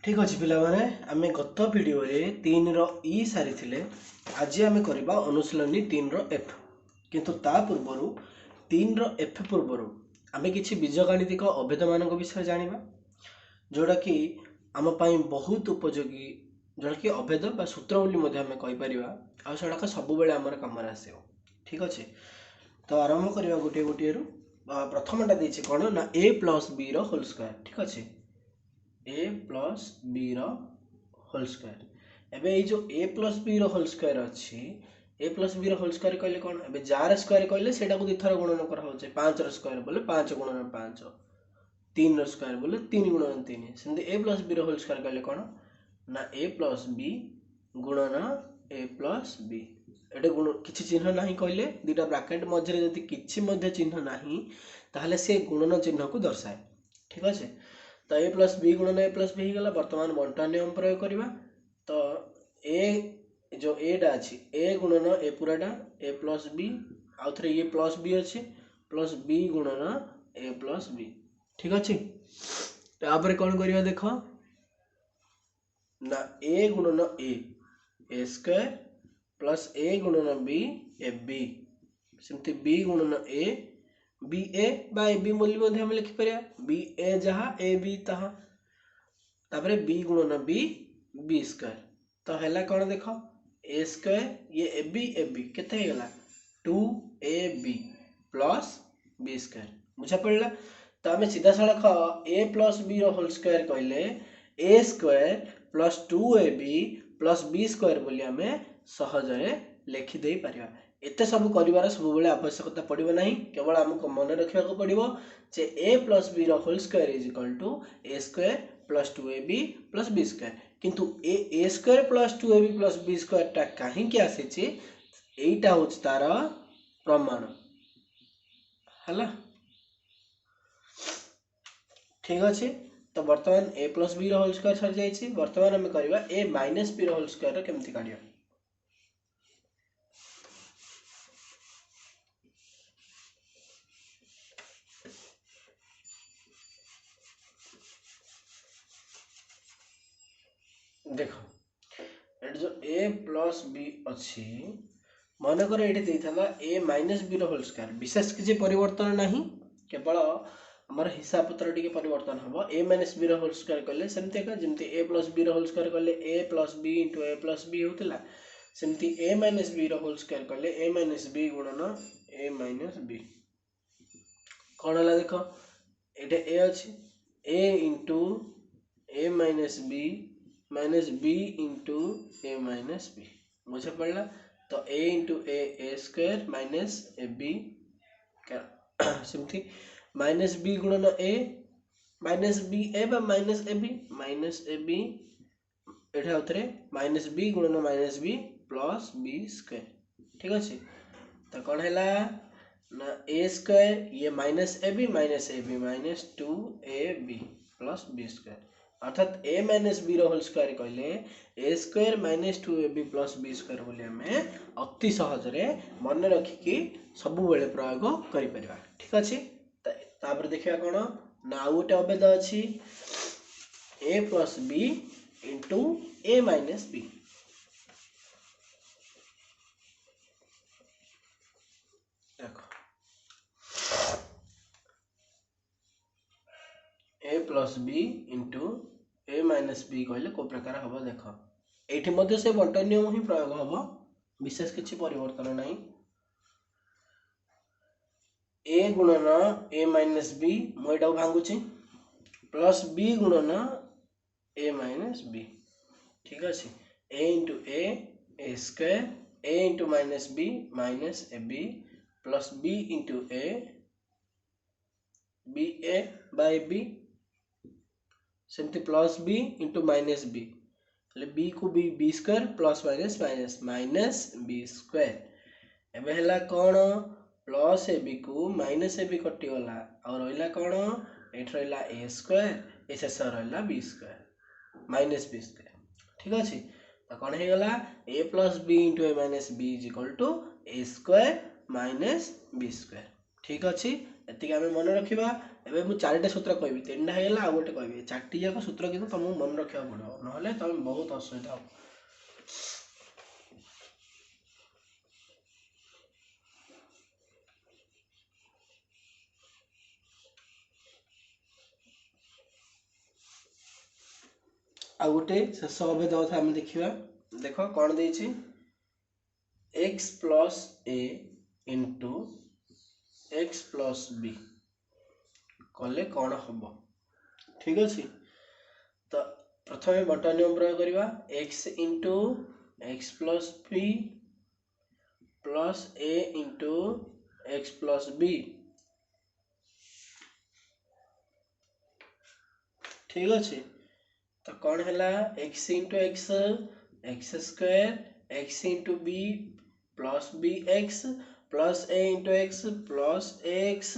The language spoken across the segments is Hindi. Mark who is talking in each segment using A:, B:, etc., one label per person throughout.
A: ठीक अच्छे पिलाने आम गत भिडियो तीन री सारी आज आम करवा अनुशीलनी तीन एफ किंतु ता पूर्वर तीन एफ पूर्वर आम कि बीजगणितिक अभेद मान विषय जाना जोड़ा कि आम बहुत उपयोगी जोड़ा कि अभेद बा सूत्र बोली आम कहीपर सब आमर कम आस ठीक अच्छे। तो आरंभ करवा गोटे गोटे प्रथमटा देती कौन ना a plus b whole square ठीक अच्छे ए प्लस बी रोल स्क्वायर एबे ये जो ए प्लस बी रोल स्क्वायर अच्छी ए प्लस बी रोल स्क्वायर कहले कौन एबे जार स्क्वायर कहले सेटा को दुथर गुणन करा होचे 5 रो स्क्वायर बोले 5 गुणन 5 3 रो स्क्वायर बोले 3 गुणन 3 सेंते ए प्लस बी रोल स्क्वायर कहले कौन ना ए प्लस बी गुणन ए प्लस बी एटे गुण किछि चिन्ह नाही कहले दुटा ब्रैकेट मध्य जति किछि मध्य चिन्ह नाही ताहले से गुणन चिन्ह को दर्शाए ठीक अच्छे। तो ए प्लस बी गुणन ए प्लस बी हो गला बर्तमान बंटन नियम प्रयोग करवा तो ए जो एटा अच्छी ए गुणन ए पूराटा ए प्लस बी आउ थे ये प्लस बी अच्छे प्लस बी गुणन ए प्लस बी ठीक अच्छे। तापर कौन करवा देख ना ए गुणन ए स्क्वायर प्लस ए गुणन बी ए बी सेमती बी गुणन ए बी ए बा ए बी बोली हम लिखिपर बी ए जहाँ ए बी ताहा तापरे बी गुणन बी बी स्क्वायर तो है कौन देख ए स्क्वायर ये ए बी केते गला 2ab प्लस बी स्क्वायर बुझा पड़ा। तो आम सीधा सड़क a plus b whole square कहले a square plus 2ab plus B square बोली आम सहजरे लिखिदे पारिबा एते सब कर सब आवश्यकता पड़ो ना केवल आमको मन रखा पड़ो जे a plus b whole square is equal to A square plus 2ab plus B square किंतु a square plus 2ab plus B square टा कहीं आसी एटा हूँ तार प्रमाण है ठीक अच्छे। तो बर्तमान a plus b whole square सर जाइए बर्तमान आम करवा a minus b whole square केमती काढ़ देख जो ए प्लस बी अच्छी मनकर ये ए माइनस बी रोल स्क्वायर विशेष किसी परिवर्तन नहीं केवल आमर हिसाब पत्र टी परिवर्तन हम ए माइनस बी रोल स्क्वायर कले सेमती जमती ए प्लस बी रोल स्क्वायर कले ए plus b into a plus B होता सेमती ए माइनस बी रोल स्क्वायर कले ए माइनस बी गुणन ए माइनस बी कौन है देख ये ए अच्छी a into a minus b into a minus b बुझे पड़ा। तो a into a square minus a b सेमती माइनस बी गुणन a minus b a minus a b एटा उतरे माइनस बी गुणन minus b plus B square ठीक अच्छे। तो कौन है ना ए स्क्वायर ये minus a b minus 2ab plus B square अर्थात a minus b whole square कहले a square minus 2ab plus B square बोली आम अति सहजरे मन रखिकी सब बेले प्रयोग करिपरिबा ठीक अच्छे। तापर देखिए कौन ना आउ गोटे अभेद अच्छी ए plus b into a minus b A plus b into a minus B कहले को प्रकार हम देख ये से बंटन नियम ही प्रयोग हम विशेष किसी परिवर्तन नहीं ए गुणन ए माइनस बी मुझे भांगुची प्लस बी गुणन ए माइनस बी ठीक अच्छे a into a square a into minus a b plus b into a b a by b सेमती plus b into minus b b को b square plus minus b square एवं है कौन प्लस ए बी को माइनस ए बी कटिगला और रहा कौन ये रहा ए स्क्वायर ए शेष रहा b square minus b square ठीक अच्छे। तो कौन हो गला a plus b into a minus b is equal to A square minus b square ठीक अच्छे। एति आम मन रखा एबे मु चारिटा सूत्र कहबी, तीनटा हेगला आ गोटे कहबी, चारटी जाक सूत्र किंतु तुमको मन रखा पड़ो, नहले तुम बहुत असुविधा हो। आ गोटे शेष अभेद कथा आम देखा। देख कौन देछि, x plus a into x plus b कले कौन हम, ठीक अच्छे। तो प्रथम बटन नियम प्रयोग करवा, x into x plus b plus a into x plus b, ठीक अच्छे। तो कौन है, x into x x square, x into b plus b x plus a into x plus x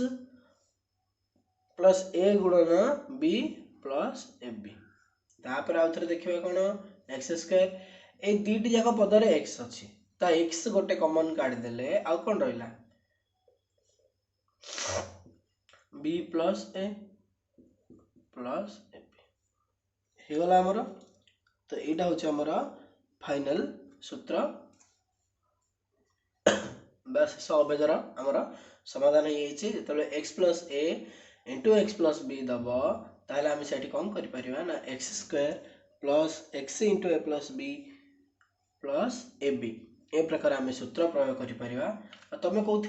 A: plus a गुणन बी प्लस ए बी। तापर आउ थे देखिए कौन, एक्स स्क्वायर, ये दुईटी जाक पदर एक्स अच्छी, तो एक्स गोटे कॉमन काट देले आउ कौन रहा, बी प्लस ए प्लस ए बी हो गला आमर। तो यहाँ हूँ आमर फाइनल सूत्र शेष अभेदर आमर समाधान हो। X plus a into x plus b दब, ताहले आम से कौन करें ना, x square plus x into a plus b plus A b, ए प्रकार आम सूत्र प्रयोग कर। तुम कौथ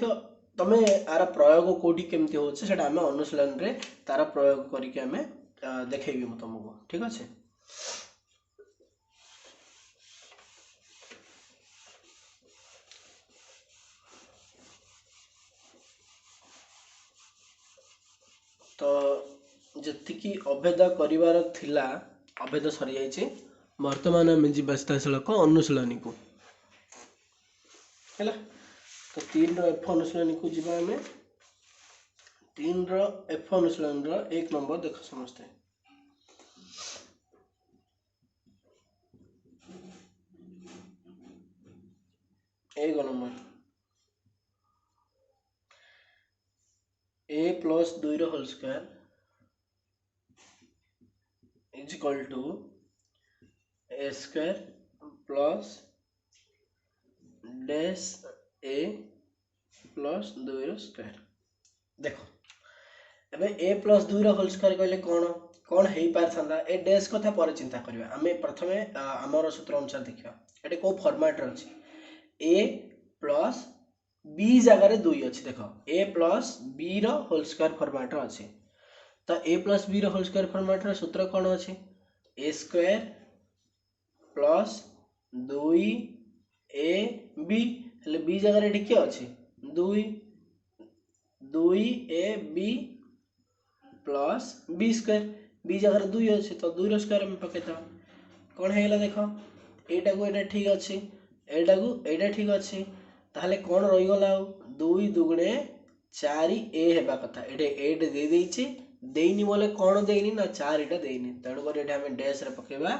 A: तुम यार प्रयोग कौटी केमती होचे आम अनुशीलन रे तार प्रयोग करके आम देखेबी मु तुमको, ठीक अच्छे। तो जी अभेद कर थिला अभेद सरी जाइए, वर्तमान आम जी सीधासलख अनुशीलनी को है। तो 3 रो एफ अनुशीलनी को जीवा आम, 3 रो एफ अनुशीलन रो 1 नंबर देख समस्ते, एक नंबर a प्लस 2 रो whole square is equal to A square plus dash A plus 2 रो स्क्वायर। देखो एबे ए प्लस 2 रो होल स्क्वायर कहले कौन कौन हो पारथा, ए डैश कथा पर चिंता करबा। आम प्रथमे आमर सूत्र अनुसार देखा ये कौ फॉर्मेट अच्छी, ए प्लस बी जगार 2 अच्छी, देख a plus b row whole square format अच्छी। तो a plus b row whole square format सूत्र कौन अच्छी, a square plus 2 a b, हेले बी जगार ये किए अच्छी 2 a b plus B square, b जगार 2 अच्छी, तो 2 रो स्क्वायर में पकेता कौन है, देख एटा को एटा ठीक अच्छी, एटा को एटा ठीक अच्छी, ताहले कौन रहीगला 2 दुगुणे 4 ए हेबा कथा, एटे 8 दे देइछि देइनी बोले कौन देइनी ना 4 एटा देइनी, तेणु कर एटा हम डैश रे पकेबा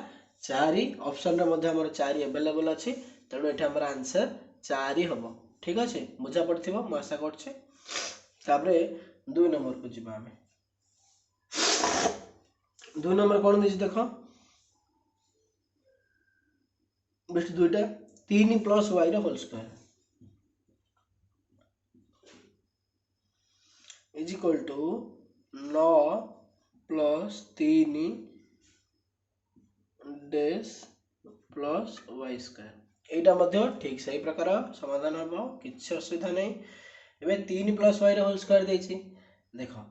A: 4, ऑप्शन रे मध्ये हमर 4 अवेलेबल अछि, तेणु एटा हमर आंसर 4 हबो, ठीक अछि। बुझा पड़थिबो म आशा करछि। तापरे 2 नंबर को जिबा हम, 2 नंबर कौन देछि देखो, बेस्ट दुईटा 3 प्लस वाई रो whole square is equal to 9 plus 3 dash plus y square, एटा मध्य ठीक सही प्रकार समाधान हम, किसी असुविधा नहीं। एबे 3 प्लस वाई रो होल स्क्वायर देछि, देखो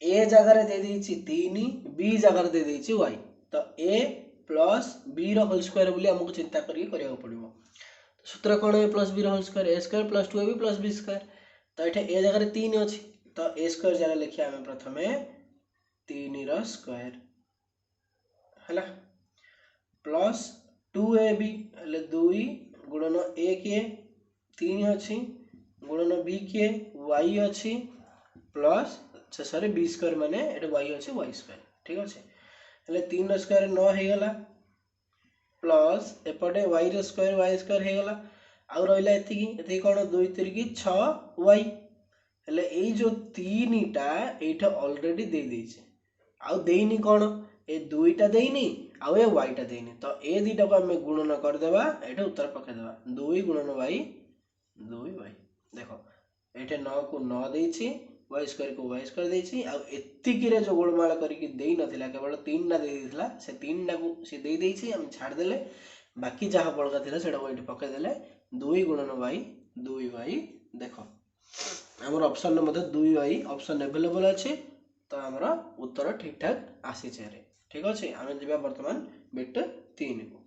A: ए जगह दे देछि 3, बी जगह दे देछि वाई, तो a plus b row whole square बोली हमको चिंता करके करिया पड़िबो। सूत्र कौन है, plus b row whole square a square plus 2ab plus B square, तो ये ए जगह 3 अच्छी, तो ए स्क्वायर जगह लिखिए आम प्रथमे 3 रो स्क्वायर है प्लस 2ab हेले 2 गुणन ए किए 3 अच्छी गुणन बी किए वाई अच्छी प्लस शेष बी स्क्वायर माने ये वाई अच्छे वाई स्क्वायर, ठीक अच्छे। हेले 3 रो स्क्वायर 9 हो गला प्लस एपटे वाई रो स्क्वायर हो गला, आउ रहा ये कौन 2 3 6 वाई, हेले एई जो तीनटा एइटा ऑलरेडी दे देइछे आउ देइनी कोन ए दुईटा देइनी आउ ए वाईटा देइनी तो ए दुईटा को हम गुणन कर देबा एटा उत्तर पके देबा 2 गुणन y 2y देखो एठे 9 को 9 देइछि y स्क्वायर को y स्क्वायर देइछि आउ एत्तिकी रे जो गोलमाल करिकि देइ नथिला केवल 3 टा देइ दिथला से 3 टा को से देइ देइछि हम छाड़ देले बाकी जहा बळका थिला सेटा को एठी पके देले 2 गुणन y 2y देखो हमर ऑप्शन न मते 2y ऑप्शन अवेलेबल अछि तो हमर उत्तर ठीक ठाक आसी छे ठीक अछि हम जिबा वर्तमान बिट 3 को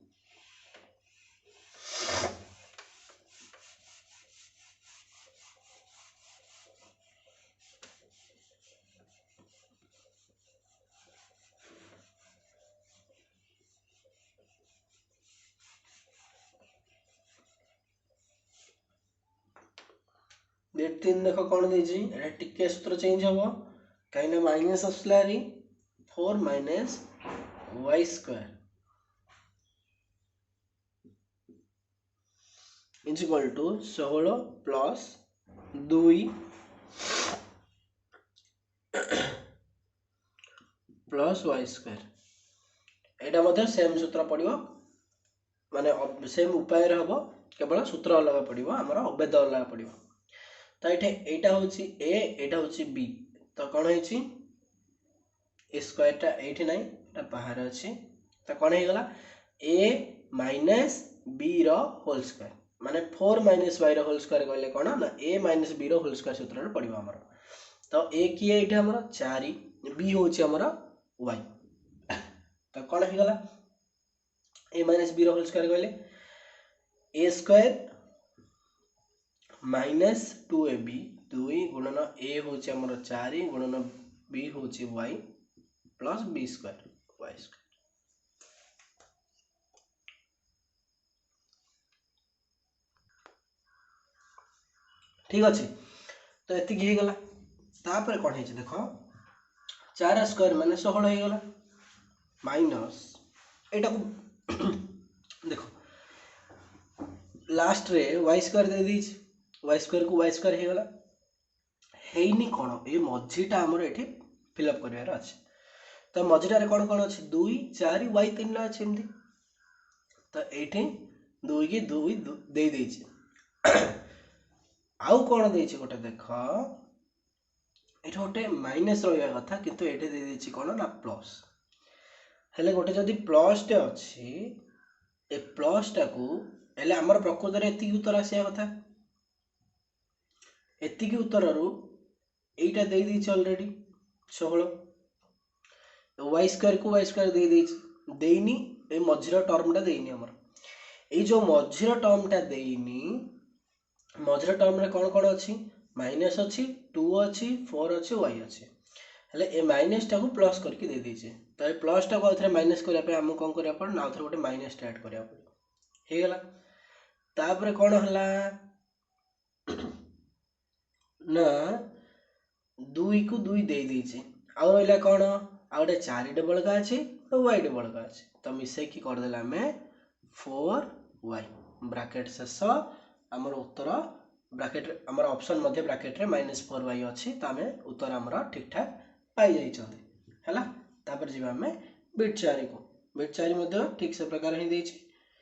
A: बिट 3 देखो कोन देछि एटा टिके सूत्र चेंज हबो काइना माइनस असलारी 4 minus y square is equal to 16 plus 2 plus y square एटा मध्ये सेम सूत्र पडिबो माने सेम उपाय रे हबो केवल सूत्र अलग पडिबो हमर अभेद अलग पडिबो तो एटा होची a एटा होची b तो कोन होईची ए स्क्वायर टा एठी नै एटा बाहर अछि तो कोन हे गला a minus b row whole square माने 4 माइनस y रो होल स्क्वायर कहले कोन ना a minus b row whole square सूत्र रे पडिबो हमर तो a की एठी हमर 4 b होची हमर y तो कोन हे गला a minus b row whole square कहले a स्क्वायर माइनस 2ab 2 गुणन a होची हमर 4 गुणन b होची y plus b square y square ठीक अछि तो एति की हे गला तापर कोन हे छै देखो 4 स्क्वायर माने 16 हे गला माइनस एटा को देखो लास्ट रे y स्क्वायर दे दी y स्क्वायर को y स्क्वायर हे गला हेइनी कोन ए मझीटा हमर एठी फिल अप करिवार अछि तो मझीटा रे कोन कोन अछि 2 4 y 3 ला अछि एमती तो एठी 2 की 2 दे दै छै आउ कोन दै छै गोटे देखो एठी गोटे माइनस रहया कथा किंतु एठी दे दै छै कोन ना प्लस हेले गोटे जदी प्लस टे अछि ए प्लस टा को हेले हमर प्रकृत रे एति उत्तर आसिया कथा एति की उत्तर रु एटा दे दै छै ऑलरेडी 16 y स्क्वायर को y स्क्वायर दे दै छै देइनी ए मझिरा टर्म टा देइनी हमर ए जो मझिरा टर्म टा देइनी मझिरा टर्म रे कोन कोन अछि माइनस अछि 2 अछि 4 अछि y अछि हेले ए माइनस टा को प्लस करके दे दै छै तो ए प्लस टा को आथरे माइनस करिया पे हम कोन करिया पड़ ना आथरे गोटे माइनस टा ऐड करिया पड़ हे गला तापर कोन हला ना 2 को 2 दे दै छै आ रहला कोन आ गोटे 4 डबल का अछि तो y डबल का अछि तो मिसे की कर देला हमें 4y ब्रैकेट शेष हमर उत्तर ब्रैकेट हमर ऑप्शन मध्ये ब्रैकेट रे -4y अछि त हमें उत्तर हमर ठीक ठाक पाई जाई छथि हैला तापर जिबा हमें बिट 4 मध्ये ठीक से प्रकार ही दै छी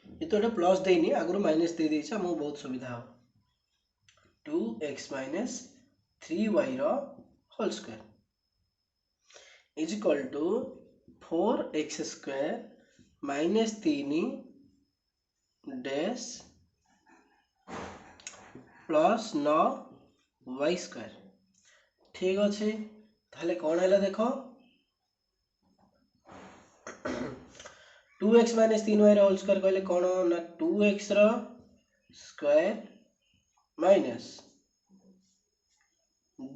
A: ये तो एटा प्लस देनी आगु माइनस दे दै छी हम बहुत सुविधा हो 2x - 3y रो whole square is equal to 4x square -3 dash plus 9y square ठीक अच्छे ताहले कौन है देखो 2x - 3y होल स्क्वायर कहले कौन ना 2x whole square minus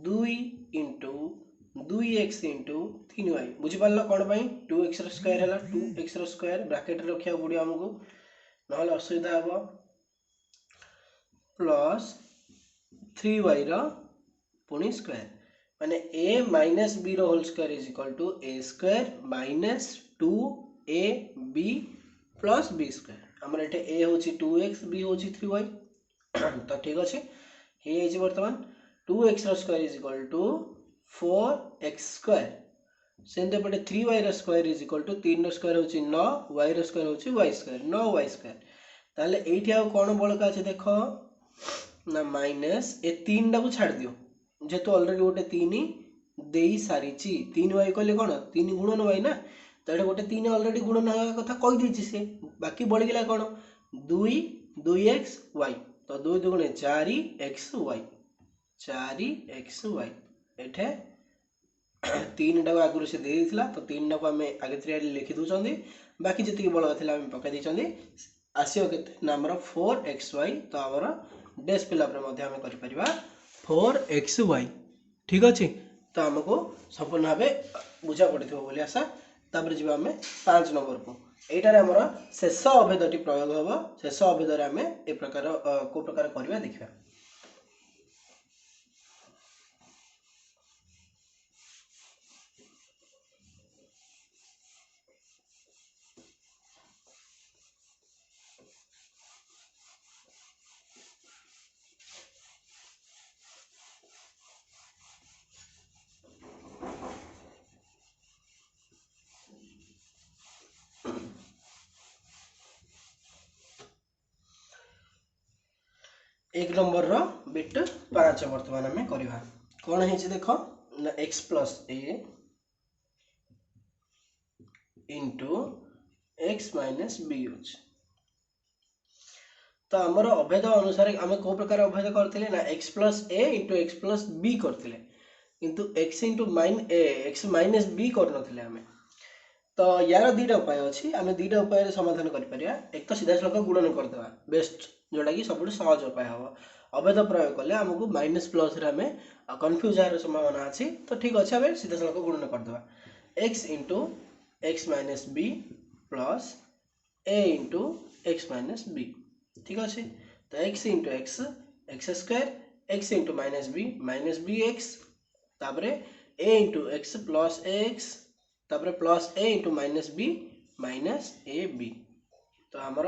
A: 2 into 2x into 3y बुझी पारलो कौन पाई 2x रो स्क्वायर हैला 2x रो स्क्वायर ब्रैकेट रे रखिया पड़ियो हमको नहले असुविधा हबो प्लस 3y रो पुनी स्क्वायर माने a minus b row whole square is equal to a square minus 2ab plus b square हमर एटे a होची 2x b होची 3y तो ठीक अछि हे जे वर्तमान 2x square is equal to 4x square सेमते पटे 3y square is equal to 3 square होची 9 y स्क्वायर होची y स्क्वायर 9y स्क्वायर ताले एठी आ कोन बळका अछि देखो ना माइनस ए 3 टा को छाड़ दियो जेतो ऑलरेडी गोटे 3 देई सारीची 3y कहले कोन 3 गुणन y ना तो एटा गोटे 3 ऑलरेडी गुणन होगा कथा कहि देछि से बाकी बढ़ गेला कोन 2 2x y तो 2 दुगुणे 4x y 4xy एठे 3 टा आगुर से दे दिथिला तो 3 टा को हमें आगे 3 लिखि दउचंदी बाकी जति बळका थिला हम पका दिचंदी आसियो केते ना हमर 4xy तो हमर डेस पिला पर मध्ये हम करि परिबा 4xy ठीक अछि तो हमको संपूर्ण भाबे बुझा पड़िथो बोली आशा तापर जिबा हमें 5 नंबर को एटारे हमर शेष अभेदटी प्रयोग होबो शेष अभेदरे हमें ए प्रकार को प्रकार करबा देखिबा 1 नंबर रो बिट 5 वर्तमान हमें करबा कोन हेछि देखो ना x plus a into x minus b होछि तो हमर अभेद अनुसार हमें को प्रकार अभेद करथिले ना x plus a into x plus b करथिले किंतु x into x minus b करनथिले हमें तो यार दुईटा उपाय अछि हमें दुईटा उपाय रे समाधान करि परिया एक तो सीधा सलख गुणन कर देबा बेस्ट जोटा कि सबुठ सहज उपाय हबो अभेद प्रयोग कले हमको माइनस प्लस रे हमें कंफ्यूज होर संभावना अछि तो ठीक अछि हमें सीधा सलख गुणन कर देबा x into x minus b plus a into x minus b ठीक अछि तो x into x x square x into minus b x तापरे a into x plus ax तापरे plus a into minus b minus a b तो हमर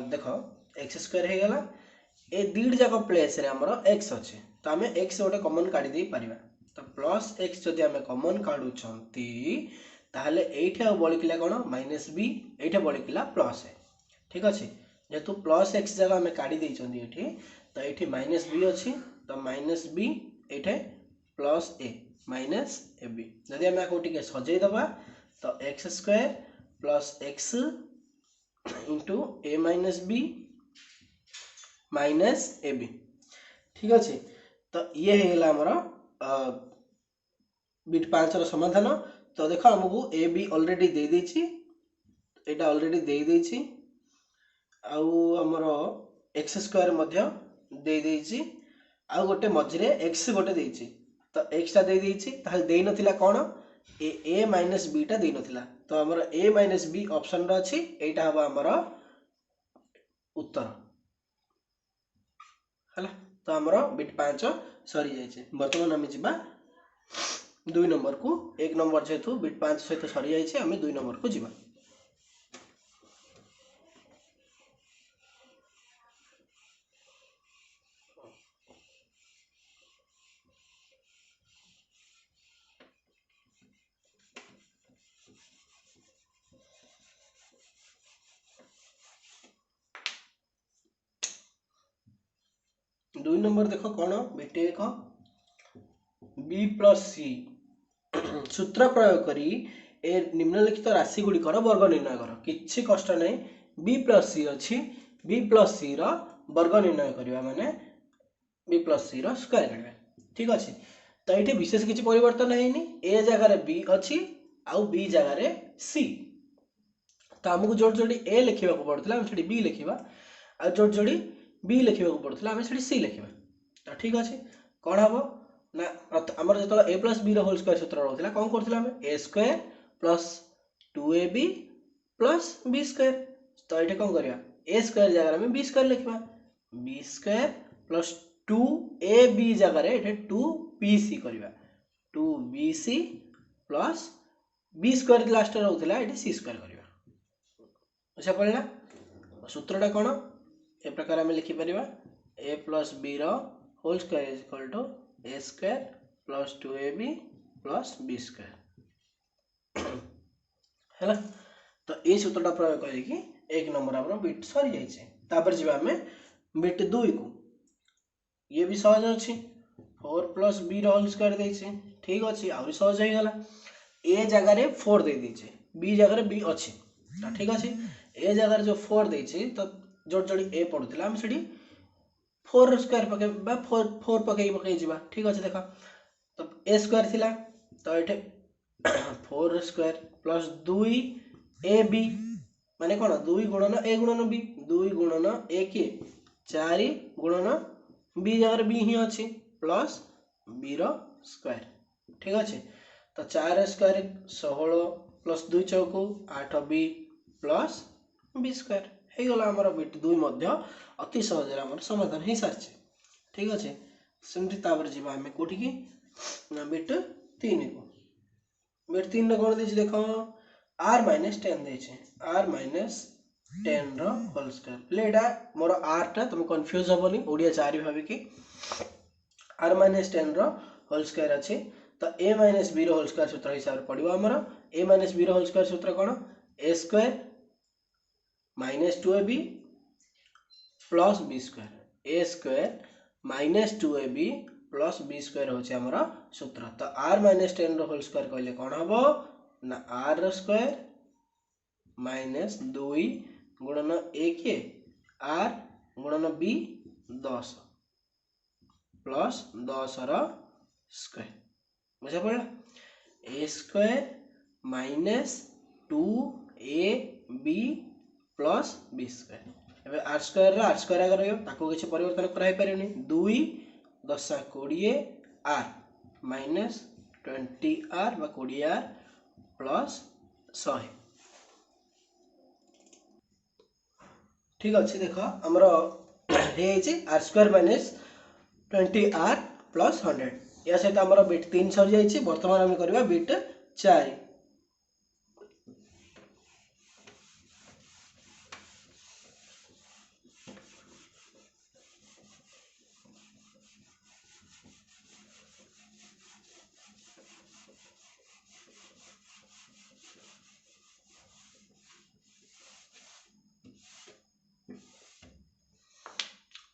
A: देखो x स्क्वायर हे गला ए दीड जाक प्लेस रे हमर x अछि तो हमें x गोटे कॉमन काढी दे परिबा तो प्लस x जदि हमें कॉमन काढु छंती ताहले एठी आ बळकिला कोन माइनस b एठी बळकिला प्लस a ठीक अछि जेतु प्लस x जगह हमें काढी दे छंती एठी तो एठी माइनस b अछि तो माइनस b एठी plus a minus a b जदि हमें को टिके सजै दबा तो x square plus x into a minus b minus a b ठीक अछि तो ये हे गेला हमर बिट 5 रो समाधान तो देखो हमहु ए बी ऑलरेडी दे देछि एटा ऑलरेडी दे देछि आउ हमर x स्क्वायर मध्य दे देछि आ गोटे मझरे x गोटे देछि तो x टा दे देछि ताहले देइ नथिला कोन a माइनस b टा देइ नथिला तो हमर a माइनस b ऑप्शन रो अछि एटा हबा हमर उत्तर हला तो हमर बिट 5 सरी जाय छै वर्तमान हम जिबा 2 नंबर को 1 नंबर जेतु बिट 5 सहित सरी जाय छै हम 2 नंबर को जिबा दुई नंबर देखो कौन बेटे एक बी प्लस सी सूत्र प्रयोग करी ए निम्नलिखित राशि गुड़िकर वर्ग निर्णय कर किछि कष्ट नहीं बी प्लस सी अच्छी बी प्लस सी रो वर्ग निर्णय करबा माने बी प्लस सी रो स्क्वायर करबा ठीक अछि तो एठी विशेष किछि परिवर्तन हैनी ए जगह रे बी अच्छी आउ बी जगह रे सी तो हमको जोड़ जोड़ी ए लिखिबा को पड़तला हम सेठी बी लिखिबा आ जोड़ जोड़ी बी लिखिबा को पड़तला हम सेठी सी लिखिबा तो ठीक अछि कोन हबो ना हमर जतलो a plus b row whole square सूत्र रहथिला कोन करथिला हम a square plus 2ab plus b square तो एठी कोन करिया a स्क्वायर जगह में b स्क्वायर लिखिबा b स्क्वायर प्लस 2ab जगह रे एठी 2bc करिबा 2bc plus b square last रहथिला एठी c स्क्वायर करिबा अच्छा पड़ला सूत्रटा कोन ए प्रकार हम लिखि परिबा a plus b row whole square is equal to A square plus 2ab plus B square है। तो ये सूत्रटा प्रयोग करके एक नंबर आम बिट सरी जाइए। तापर जी आम बिट 2 को ये भी सहज अच्छी 4 प्लस बी होल स्क्वायर देचे ठीक अच्छे आहरी सहज हो गला। ए जगह 4 दे दीचे बी जगह बी अच्छी ठीक अच्छे ए जगह जो 4 देचे तो जो जो ए पड़ूला आम से 4 स्क्वायर पके 4 पकई पकई जा ठीक अच्छे देख तो ए स्क्वायर थिला तो ये 4 स्क्वायर प्लस 2 ए बी माने कौन 2 गुणन ए गुणन बी 2 गुणन ए के 4 गुणन बी जगह बी ही अच्छी प्लस बी रो स्क्वायर ठीक अच्छे। तो 4 स्क्वायर 16 प्लस 2 चौको 8 बी प्लस बी स्क्वायर हो गला आमर बिट 2 मध्य अति सहज आमर समाधान हो सारी ठीक अच्छे। सेमती तापर जी आम कौटी की बिट 3 को बिट 3 कौन दे देख आर माइनस 10 देचे आर माइनस 10 रो होल स्क्वायर बोले एटा मोर आर टा तुम कंफ्यूज हेबनी ओडिया 4 भाविकी आर माइनस 10 रो होल स्क्वायर अच्छे। तो a minus b row whole square सूत्र हिसाब से पड़ो आमर a minus b row whole square सूत्र कौन a square minus 2ab plus B square a square minus 2ab plus B square होचे आमर सूत्र। तो are minus 10 row whole square कहले कौन हम ना आर स्क्वायर माइनस 2 गुणन ए के आर गुणन बी 10 प्लस 10 रो स्क्वायर बुझा पड़ा a square minus 2 a b plus B square एबे आर स्क्वायर आगे रहियो ताको किछि परिवर्तन कराई परियोनी 2 10 20 आर माइनस 20 आर बा 20 आर प्लस 100 ठीक अच्छे। देख आमर r square minus 20 r plus 100 या सहित आमर बिट 3 सरी जाइए। बर्तमान आम करवा बिट 4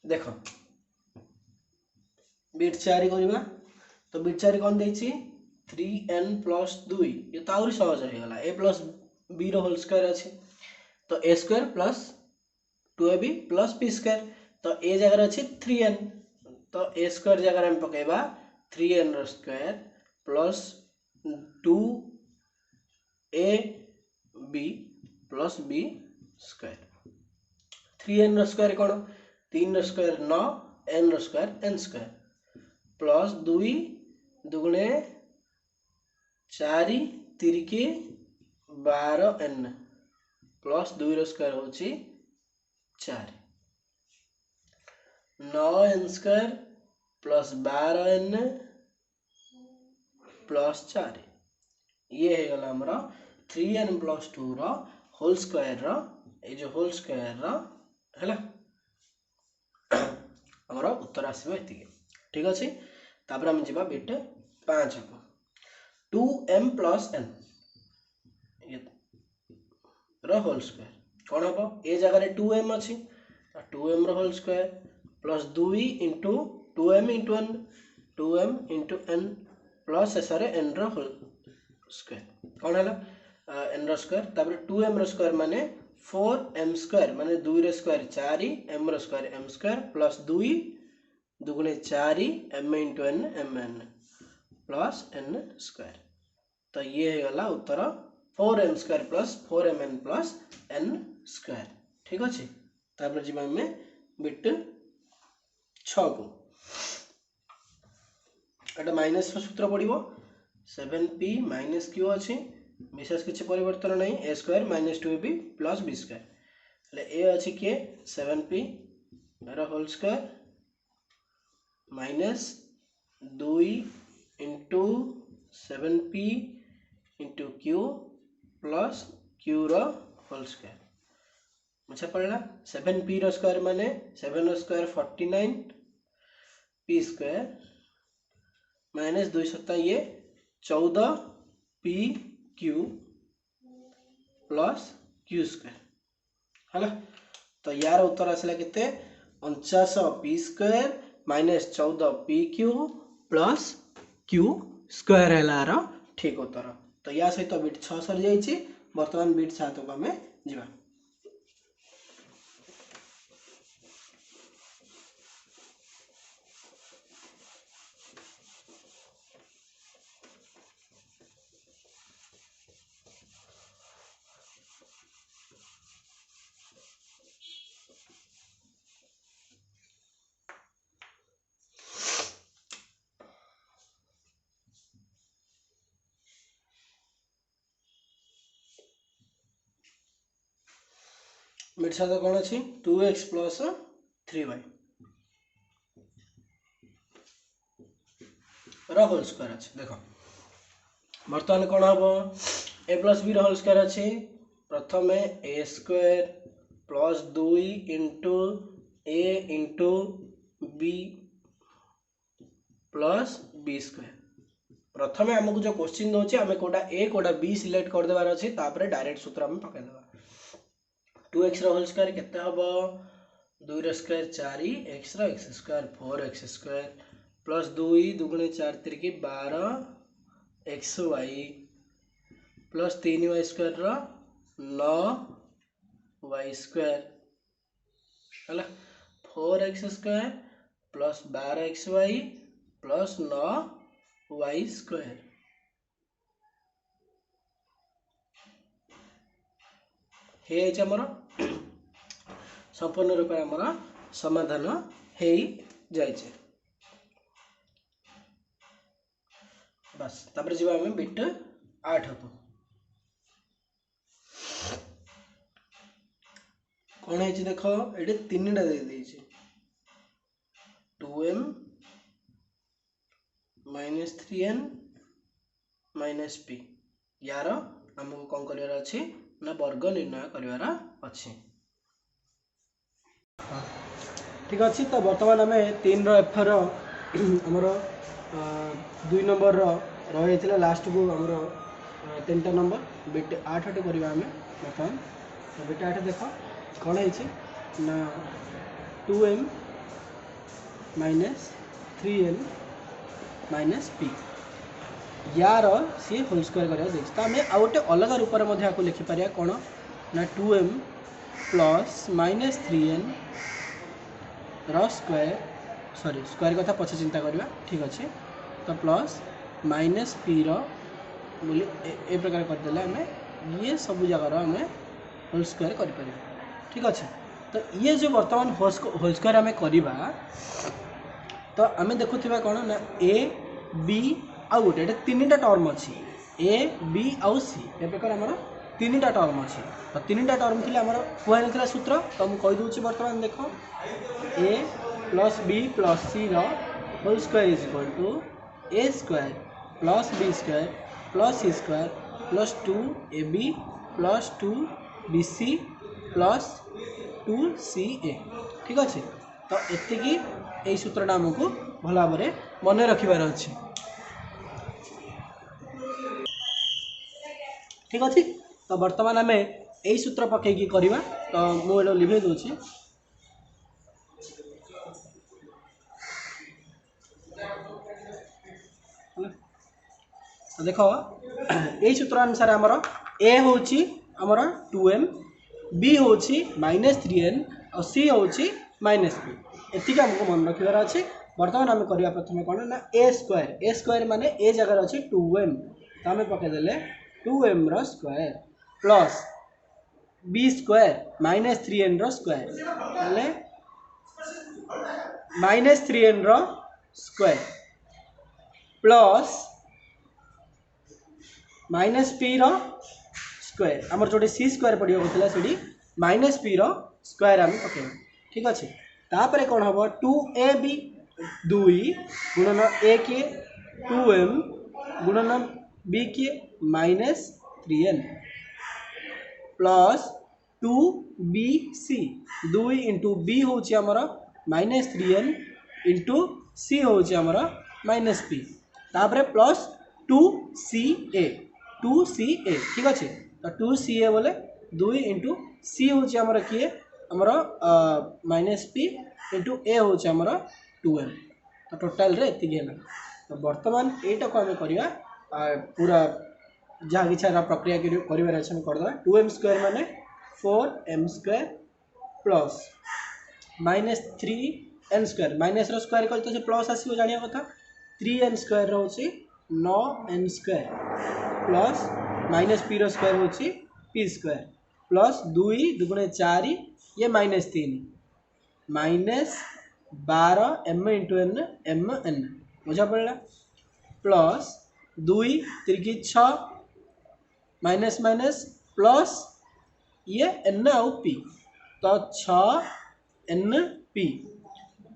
A: देख बिट 4 करवा तो बिट 4 कौन देछि 3n प्लस 2 ये तो आउरी सहज हो गला a plus b row whole square अच्छे। तो a square plus 2ab plus B square तो ए जगह अच्छे 3n तो ए स्क्वायर जगह हम पकेबा 3n रो square plus 2a b plus b square 3n रो स्क्वायर कौन 3 रो स्क्वायर 9 n रो स्क्वायर n स्क्वायर प्लस 2 दुगुणे 4 तिरिके 12 n प्लस 2 रो स्क्वायर होची 4 9 n square plus 12 n plus 4 ये है गला हमरा 3n प्लस 2 रो होल स्क्वायर रो ए जो होल स्क्वायर रो हैला हमरा उत्तर आसीबो एतिके ठीक अछि। तापर हम जिबा बिट 5 को 2m प्लस n ये रो होल स्क्वायर कौन हम ए जगह 2m अच्छी 2m रो whole square plus 2 into 2m into n 2m into n plus शेषे n रो होल स्क्वायर कौन है n रो स्क्वायर तापर 2m रो स्क्वायर माने 4m स्क्वायर माने 2 रो स्क्वायर 4 m रो स्क्वायर m स्क्वायर प्लस 2 दुगुणे 4 m into n mn plus n square. तो ये है गला उत्तर 4m square plus 4mn plus n square ठीक अच्छे। तापर जी में बिट 6 को एटा माइनस सूत्र पड़ो 7p माइनस q अच्छी विशेष किसी परिवर्तन नहीं a square minus 2b plus B square a अच्छी किए 7p whole square minus 2 into 7p into q plus q रो होल स्क्वायर मुझे पड़ेगा 7p रो स्क्वायर माने 7 रो स्क्वायर 49 पी स्क्वायर माइनस 2 सत्ता ये 14 p q plus q square है। तो यार उत्तर आसला केते 49 p square minus 14 p q plus q square है यार ठीक उत्तर। तो या सहित बिट 6 सरी जाइए। बर्तमान बिट 7 को आम जा बिट 7 कौन अच्छी 2x plus 3y whole square अच्छे देख बर्तमान कौन हम a plus b whole square अच्छे प्रथम a square plus 2 into a into b plus B square. प्रथम आमको जो क्वेश्चन दौर आम कोटा ए कोटा बी सिलेक्ट कर देवार अच्छे डायरेक्ट सूत्र आम पकईदेवा 2x होल स्क्वायर केते हम 2 रो स्क्वायर 4 x रो x square 4x square plus 2 दुगुणे 4 3 12 xy प्लस 3y स्क्वायर रो 9y स्क्वायर है 4x square plus 12xy plus 9y square हेमर संपूर्ण रूप आमर समाधान हो जाए बस तापर जी आम बिट 8 को कौन है देख ये 3टा दे 2m minus 3n minus p यार आमको कौन कर अच्छी ना वर्ग निर्णय कर अच्छी ठीक अच्छे। तो बर्तमान आम 3 रो एफ आमर 2 नंबर रही लास्ट को आमर 3टा नंबर बिट 8 टे करवा आम बर्तमान बिट 8 देख कौन है ना 2m minus 3n minus p यार सी होल स्क्वायर कर आम आउ गोटे अलग रूप में लिखिपर कौन ना 2m plus minus 3n square sorry square कथा पछे चिंता करवा ठीक अच्छे। तो प्लस माइनस पी बोली ए प्रकार करदे आम ये सब जगार आम होल स्क्वायर कर ठीक अच्छे। तो ये जो बर्तमान होल स्क्वायर आम करवा तो आम देखुवा कौन ना ए बी आउ गोटे 3टा टर्म अच्छी ए बी आउ सी ए प्रकार आम 3टा टर्म अच्छी। तो 3टा टर्म थी आम कहना सूत्र तो मुझे कहीदे बर्तमान देख a plus b plus c whole square is equal to A square plus B square plus c square plus 2 a b plus 2 b c plus 2 c a ठीक अच्छे। तो एतिकी यही सूत्रटा आमको भल भाव में मन रखार अच्छे ठीक अच्छे। तो बर्तमान आम यही सूत्र पकईकी करवा तो मुझे लिभे दूसरी तो देख यही सूत्र अनुसार आमर ए हूँ आमर 2m बी हूँ माइनस 3n और सी हूँ माइनस p एतिक आमको मन रखार अच्छे। बर्तमान आम करवा प्रथम कौन ना ए स्क्वायर माने ए जगह अच्छी 2m तो आम पकईदे 2m square plus B square minus 3n square minus 3n square plus minus p square आमर जो सी स्क्वायर पड़ा से माइनस पी स्क्वायर आम पकेबा ठीक अच्छे। तापर कौन हम 2ab 2 गुणन ए किए 2m गुणन बी किए minus 3n plus 2bc 2 into b हूँ आमर माइनस 3n इंटू सी हूँ आमर माइनस पी तापर प्लस 2ca 2ca ठीक अच्छे तो 2ca बोले 2 इंटू सी हूँ आमर किए आमर माइनस पी इंटू ए हूँ आमर 2m तो टोटाल रे ये तो बर्तमान यहीटा को आम करवा पूरा जहाँ कि प्रक्रिया करदे 2m स्क्वायर माने 4m square plus minus 3n square minus rho square कर तो प्लस आसो जाना कथा 3n स्क्वायर रोचे 9n square plus minus p रो स्क्वायर होची पी स्क्वायर प्लस 2 दुगुणे 4 ये minus 3 minus 12 m into n m n बुझा पड़ा प्लस 2 3 6 माइनस माइनस प्लस ये एन आउ पी तो 6n पी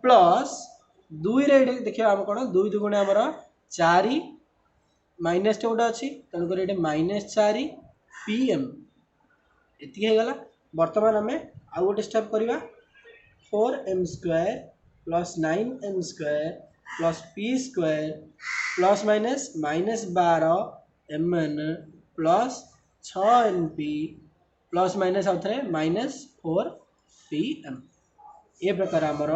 A: प्लस 2 रे देखिए आम कौन 2 दुगुणे आमर 4 माइनस टे गोटे अच्छी तेणुक ये माइनस 4 pm ये गला बर्तमान आम आउ गोटे स्टेप करवा 4m square plus 9n square plus P square plus minus minus 12 mn plus 6np plus minus आउ थे माइनस 4pm ये प्रकार आमर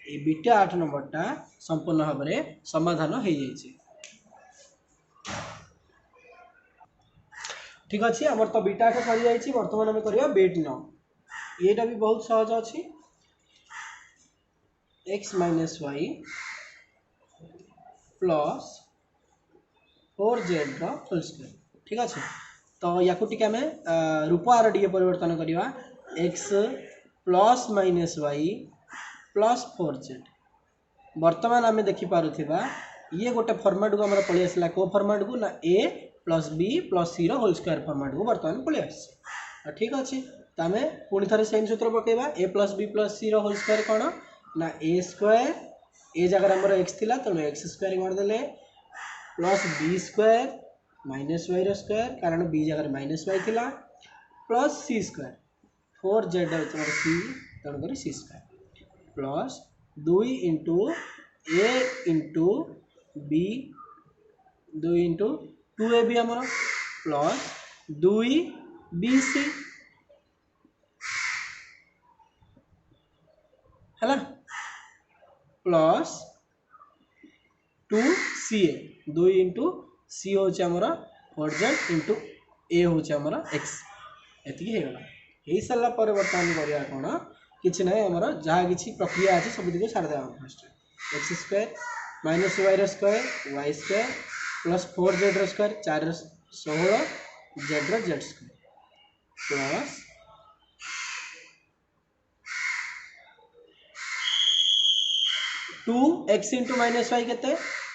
A: ये बीटा 8 नंबरटा संपूर्ण भाव में समाधान हो जाए ठीक अच्छे आमर तो बीटा 8 सरी जाइए बर्तमान आम करवा बीट 9 येटा भी बहुत सहज अच्छी x minus y plus 4z whole square ठीक अच्छे तो या आम रूप आर टे परिवर्तन करवा x plus minus y plus 4z बर्तमान आम देखिपुवा ये गोटे फर्माट को आम पलि आसला को फर्माट को ना a plus b plus c whole square format को बर्तमान पलि आस ठीक अच्छे तो आम पुणी थे सेम सूत्र पकेबा a plus b plus c whole square कौन ना a स्क्वायर ए जगह आमर x थिला तेणु x स्क्वायर करदे plus b square minus y square कारण b जगह माइनस वाई थिला plus c square 4z c तेणुक c square plus 2 into a into b 2 into 2ab आमर प्लस 2 bc है प्लस 2ca 2 इंटू सी हूँ आमर 4z इंटू ए हूँ आमर x एति होगा हो सारा पर बर्तमान करवा कौन कि ना आमर जहाँ कि प्रक्रिया अच्छी सब दिख सारी देवा first x square minus y square y square plus 4z square 4 16 z z square plus 2x into minus y के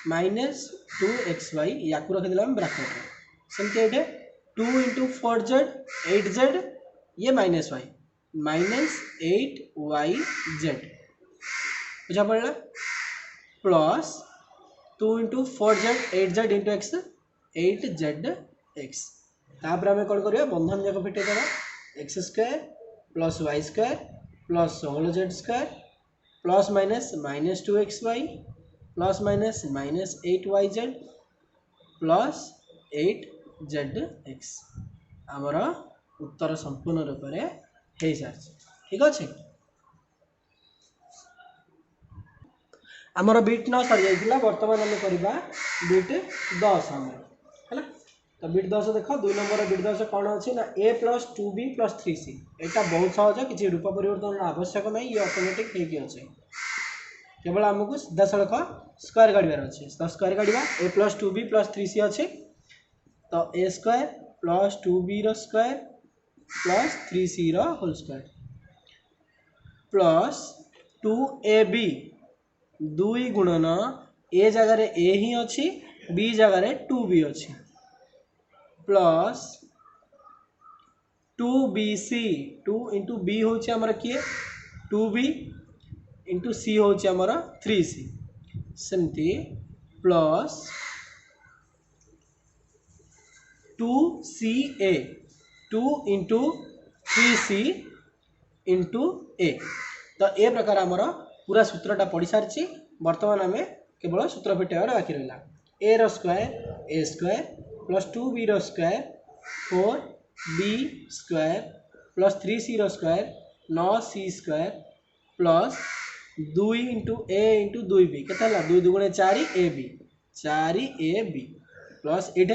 A: माइनस 2xy या रखीदे ब्राकेट सेमती 2 इंटू 4z 8z ये माइनस वाई माइनस 8yz बुझा पड़ा plus 2 into 4z 8z into x 8zx तापर आम कौन करवा बंधन जाक फिटेदेवा x square plus y square plus 16z स्क्वायर plus minus minus 2xy plus minus minus 8yz plus 8zx आमर उत्तर संपूर्ण रूप से हो सारी ठीक अच्छे आमर बीट 9 सरी जाइए बर्तमान आम करवा बीट 10 आम है तो बीट 10 देख 2 नंबर बीट 10 कौन अच्छी ना a plus 2b plus 3c यहाँ बहुत सहज किसी रूप परिवर्तन आवश्यक ना ये ऑटोमेटिक हो अच्छे केवल आमको सीधा सड़क स्क्वायर काढ़ार अच्छे तो स्क्वायर काढ़ा a plus 2b plus 3c अच्छे तो a square plus 2b square plus 3c whole square plus 2ab 2 गुणन ए जगार a ही अच्छी b जगार 2b अच्छी प्लस 2bc 2 इंटू b हूँ आमर किए 2b इंटू c हूँ आमर 3c सेमती plus 2ca 2 into 3c into ए तो ए प्रकार आमर पूरा सूत्रटा पढ़ी सारी बर्तमान आम केवल सूत्र फिटेबार बाकी रहा ए रो square a square plus 2b रो square 4b square plus 3c रो square 9c square plus 2 into a into 2b के 2 दुगुणे 4 a b 4 a b plus ये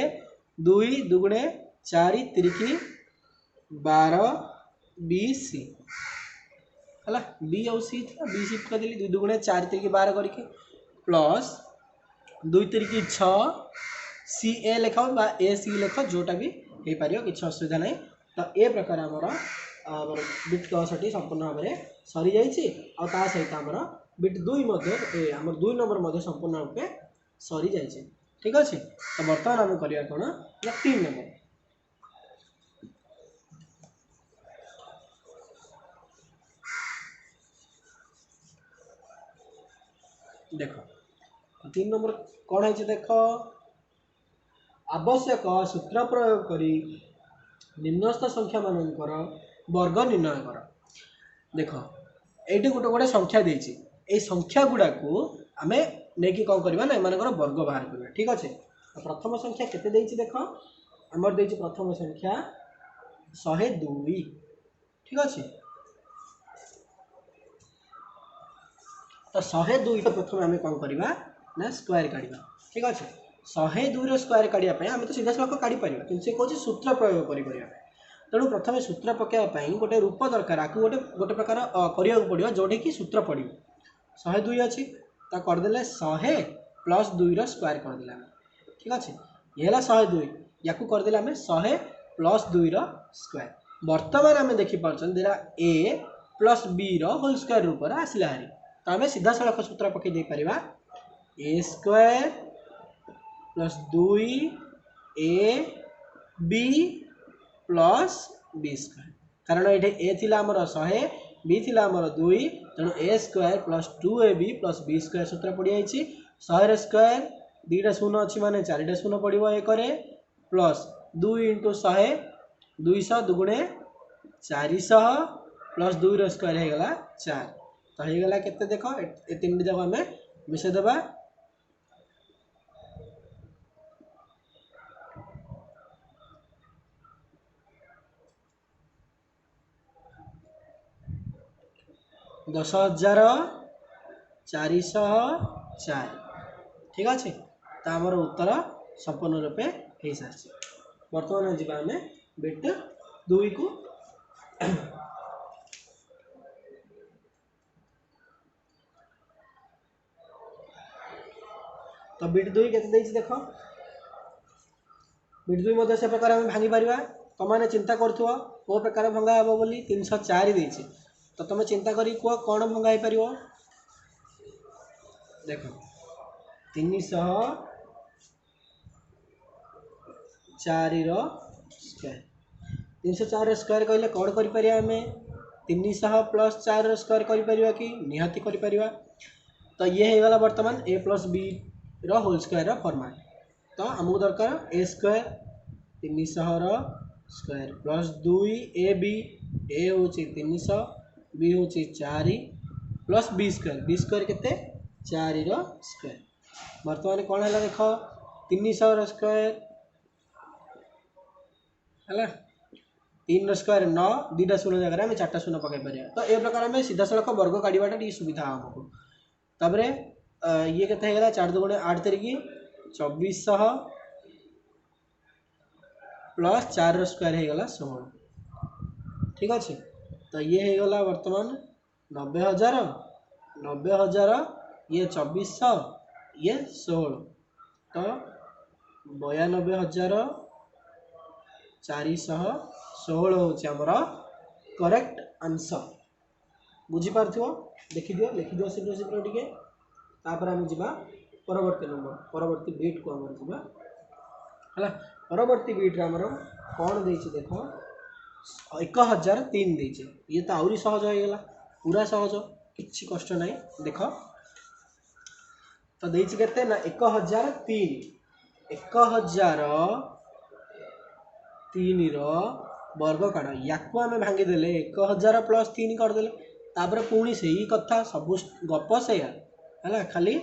A: 2 दुगुणे 4 तिरिकी 12 बी सी है बी आउ सी था बी सी पकईदेली 2 दुगुणे 4 तिरिकी 12 करके प्लस 2 तिरिकी 6 सी ए लेख बा ए सी लेख जोटा भी हो पार किसी असुविधा ना तो ये प्रकार आमर बिट 10टी संपूर्ण भाव में सरी जाइए आ सहित आमर बिट 2 आम 2 नंबर संपूर्ण रूपे सरी जाइए ठीक अच्छे। तो बर्तमान आम करवा कौन ना 3 नंबर देख 3 नंबर कौन है देख आवश्यक सूत्र प्रयोग करी निम्नस्थ संख्या मानकर वर्ग निर्णय कर देख ये गोटे गोटे संख्या देती ये संख्या गुड़ा को आम नहीं कौन करवा ना एम वर्ग बाहर करवा ठीक अच्छे। प्रथम संख्या केते देती देख आमर देती प्रथम संख्या 102 ठीक अच्छे। तो 102 प्रथम आम कौन करवा ना स्क्वायर काढ़ा ठीक अच्छे 102 स्क्वायर काढ़ापी आम तो सीधा सड़क काढ़ी पार कि कौन सूत्र प्रयोग कर तेणु प्रथम सूत्र पकाइवाई गोटे रूप दरकार आपको गोटे गोटे प्रकार करा पड़ो जोटे कि सूत्र पड़ो 102 अच्छी करदे 100 प्लस 2 स्क्वायर करदे ठीक अच्छे ये 102 या करदे आम 100 प्लस 2 स्क्वायर बर्तमान आम देखिपुर देरा a plus b whole square रूप आसला हारी तो आम सीधा सड़क सूत्र पकई दे पार a square plus 2 a b plus B square कारण ये ए थी आमर 100 बी थी आमर 2 तेणु a square plus 2 a b plus B square सूत्र पड़ जाए 100 स्क्वायर 2टा शून्य अच्छी माने 4टा शून्य पड़ो एक प्लस 2 इंटू 100 200 दुगुणे 400 प्लस 2 स्क्वायर होगा 4 तो होगा केते देख ये 3टी जाक आम मिसेदेबा 10,404 ठीक अच्छे। तो आमर उत्तर संपूर्ण रूपे हो सारी बर्तमान जी आम बिट 2 को तो बिट 2 केते देख बिट 2 से प्रकार आम भांगी पार तुम मैंने चिंता करो कौ प्रकार भंगा हे बोली 304 देती तो तुम चिंता करी कह कौन भंगा हो पार देख 304 स्क्वायर 304 स्क्वायर कहले कौन करें आम 300 प्लस 4 स्क्वायर कर कि निहाती कर तो ये होगा बर्तमान a plus b whole square format तो आमको दरकार a square 300 square plus 2 a b a हूँ 300 बी हूँ 4 प्लस बी स्क्वायर केते 4 स्क्वायर बर्तमान कौन है देख 300 स्क्वायर है 3 स्क्वायर 9 2टा शून्य जगह आम 4टा शून्य पकई पार तो ये प्रकार आम सीधा सड़क वर्ग काढ़ाटा टी सुविधा आमको तापर ये केते होगा 4 दुगुणे 8 तरीकी 2400 प्लस 4 स्क्वायर होगा 16 ठीक अच्छे। तो ये होगा बर्तमान 90,000 ये 2400 ये 16 तो 92,416 हूँ आमर करेक्ट आंसर बुझीपार देखी दियो लिखी दियो शीघ्र शीघ्र टे तापर आम जा परवर्ती नंबर परवर्ती बीट को आम जा है परवर्ती बीट्रे आमर कौन देख देख 1003 देचे ये तो आहरी सहज होगा पूरा सहज किसी कष्ट ना देख तो देची केते ना 1003 वर्ग काढ़ या आम भांगीदे 1000 प्लस 3 करदे तापर पुणी से ही कथा सब गप से है खाली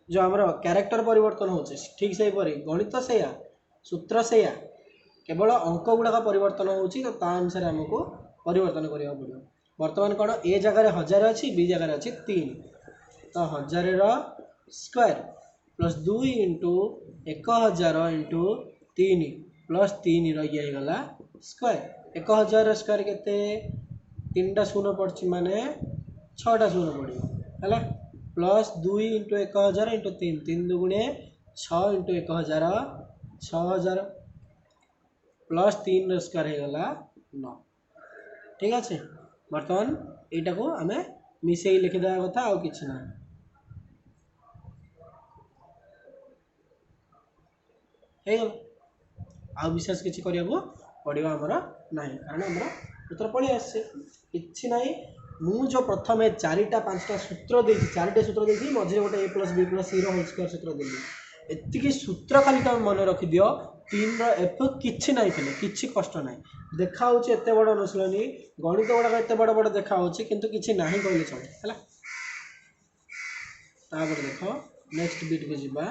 A: जो आमर क्यारेक्टर परिवर्तन हो ठीक से गणित से सूत्र से केवल अंक गुड़ाक परिवर्तन हो अनुसार आमको परिवर्तन करने पड़ो। बर्तमान कौन ए जगार 1000 अच्छी बी जगार अच्छी 3 तो 1000 square plus 2 into 1000 into 3 plus 3 रहीगला स्क्वायर 1000 स्क्वायर के 3टा शून्य पड़ी माने 6टा शून्य पड़ो है प्लस 2 इंटू 1000 इंटू 3 3 दुगुणे 6 इंटू 1000 6000 प्लस 3 स्क्वायर होगा 9 ठीक अच्छे। बर्तमान यहाँ को आम मिसे लिखिदा कथा आउ कि ना आ विशेष किसी करने को पड़ो आमर ना कारण आमर उत्तर पलि आसे कि ना मु जो प्रथम 4टा 5टा सूत्र दे 4टे सूत्र दे मझे गोटे ए plus b plus c whole square सूत्र देली एतिकी सूत्र खाली तुम मन रखिदि 3 एफ किछि नाई खेले किछि कष्ट नाई देखा होची एते बड़ अनुशीलनी गणित गुड़ाक एते बड़ बड़ देखा होची किंतु किछि नाही कहले चले हैला। तापर देखो नेक्स्ट बीट को जिबा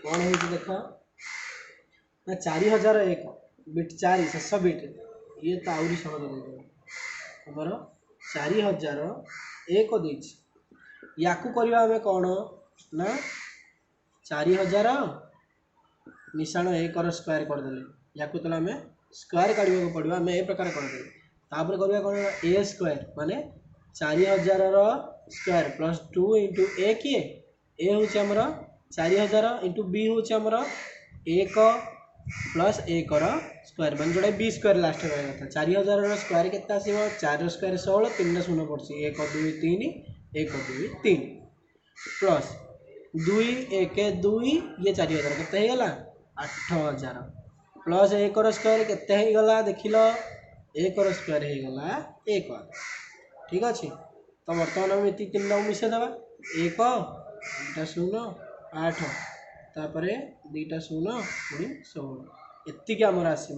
A: कौन है देख ना 4001 बीट 4 शेष बीट ये तो आहरी सहज आमर 4001 देछि या करवा आम कौन ना 4000 मिशाण 1 स्क्वायर करदे या तो आम स्क्वायर काढ़ा पड़ो आम ए प्रकार करदे तापर करवा कौन ए स्क्वायर माने 4000 स्क्वायर प्लस 2 इंटू ए किए ए हूँ आमर 4000 इंटू बी हूँ आमर 1 प्लस 1 स्क्वायर मान जोड़ा बी स्क्वायर लास्ट रहा था 4000 स्क्वायर के 4 स्क्वायर 16 3 शून्य पड़ी 1 2 3 1 2 3 प्लस 2 1 2 ये 4000 के 8000 प्लस 1 स्क्वायर के देख लो 1 स्क्वायर होगा 1 ठीक अच्छे। तो बर्तमान आम ये 3 मिसेदेवा 1 2 शून्य 8 तापर 2 शून्य पुणी 16 एतिक आमर आसो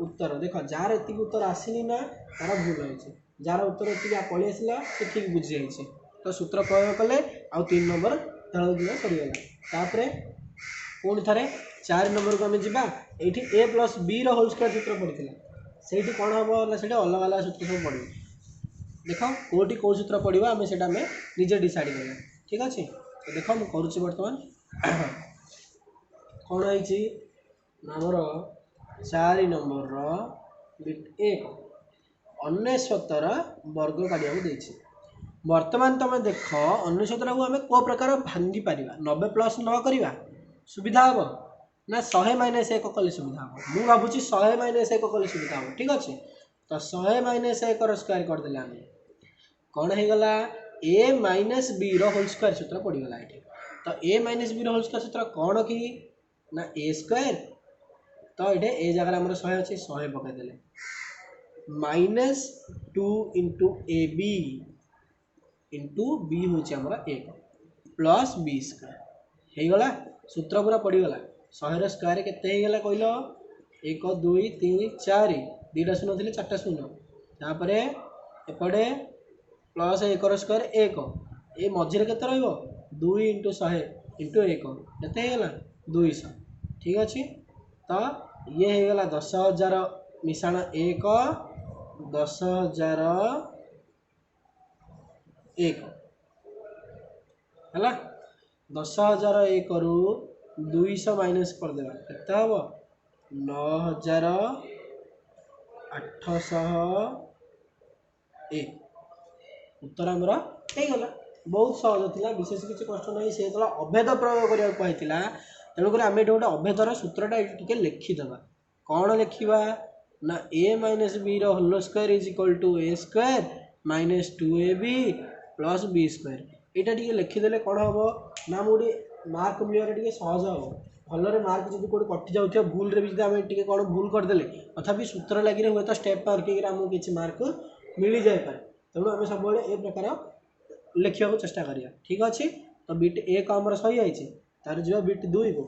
A: उत्तर देख जार एति उत्तर आसनी ना तार भूल होती जार उत्तर ये पलि आसला से ठीक बुझी जाइए तो सूत्र प्रयोग कले आउ 3 नंबर तल दिन सरीगला। तापर पुणी थे 4 नंबर को आम जा ये ए प्लस बी रोल स्क्वायर सूत्र पड़ा से कौन हम ना से अलग अलग सूत्र सब पड़ो देख कौटी कौ सूत्र पड़ो आम से निजे डिसाइड कर ठीक अच्छे। तो देख मुझे करुच्ची बर्तमान कौन है आमर 4 नंबर बिट 1 69 वर्ग काढ़ा देछि बर्तमान तुम देख 69 को आम को प्रकार भांगी पार 90 प्लस 9 करवा सुविधा हम ना 100 माइनस 1 कले सुविधा हम मुझे भावुँ 100 माइनस 1 कले सुविधा हम ठीक अच्छे। तो 100 माइनस 1 स्क्वायर करदे आम कौन होगा ए माइनस बी रोल स्क्वायर सूत्र पड़गला ये तो a minus b whole square सूत्र कौन कि ना ए स्क्वायर तो ये ए जगह आम 100 अच्छे 100 पकईदे minus 2 into a b into b हूँ आमर 1 प्लस बी स्क्वायर होगला सूत्र पूरा पड़गला 100 स्क्वायर के कहल 1 2 3 4 2टा शून्य थे 4टा शून्य तापर एपटे प्लस 1 स्क्वायर 1 ये मझे के 2 इंटू 100 इंटू 1 के 200 ठीक अच्छे। तो ये होगला 10,000 मिशाण 1 10,000 1 है 10,000 1 रु 200 माइनस करदे के हम 9,801 उत्तर आमर होगला बहुत सहज था विशेष किसी कष्ट नहीं से अभेद प्रयोग करने कहता तेणुक आम ये गोटे अभेदर सूत्रटा टे लिखिदे कौन लिखा ना a minus b whole square is equal to A square minus 2ab plus B square यहाँ टे लिखिदे कौन हम ना मुझे मार्क मिलने सहज हम भलरे मार्क जब कौट कटि जाऊँ भूल भी आम टे कौन भूल करदे तथापि सूत्र लगे हे तो स्टेप मार्किंग आमको किसी मार्क मिल जाए तेणु आम सब ए प्रकार लिखा चेष्टा करिया ठीक अच्छे। तो बिट 1 आमर सही जाइए तार जो बिट 2 को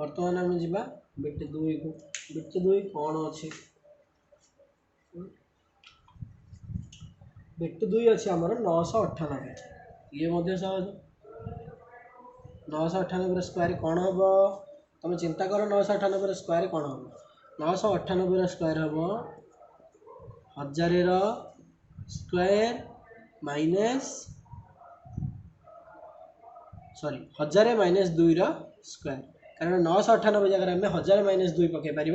A: बर्तमान आम जा बिट 2 को बिट 2 कौन अच्छी बिट 2 अच्छी आमर 998 ये सहज 998 स्क्वायर कौन हम तुम चिंता कर 998 स्क्वायर कौन हम 998 स्क्वायर हम 1000 square minus sorry 1000 minus 2 square कारण 998 जगह आम 1000 माइनस 2 पकई पार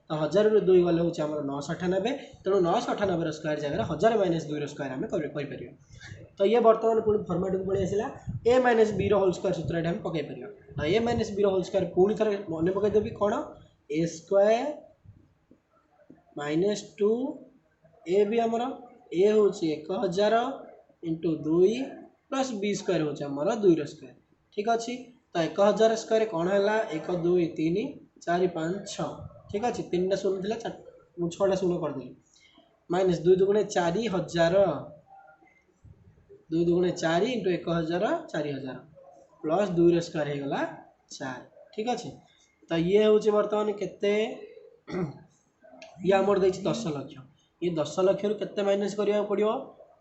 A: तो 1000 रू 2 गले हूँ आम 998 तेणु 998 स्क्वायर जगह 1000 माइनस 2 स्क्वायर आम कर तो ये बर्तमान पुणी फर्माट को पलि आसला ए माइनस बी होल स्क्वायर सूत्र ये पकई पार तो a minus B whole square पुणी थे मन पकईदेवी कौन ए स्क्वायर माइनस 2 ए भी आमर ए हूँ 1000 इंटू 2 प्लस बी स्क्वायर हूँ आमर 2 स्क्वायर ठीक अच्छे तो 1000 स्क्वायर कौन है 1 2 3 4 5 6 ठीक अच्छे 3टा शून्य थे 6टा शून्य करदेली माइनस 2 दुगुणे 4000 2 दुगुणे 4 इंटू 1000 4000 प्लस 2 स्क्वायर हो गला 4 ठीक अच्छे तो ये हूँ बर्तमान केते ये आमर देछि 10 लाख ये 10 लाख रु केते माइनस करिया पड़ियो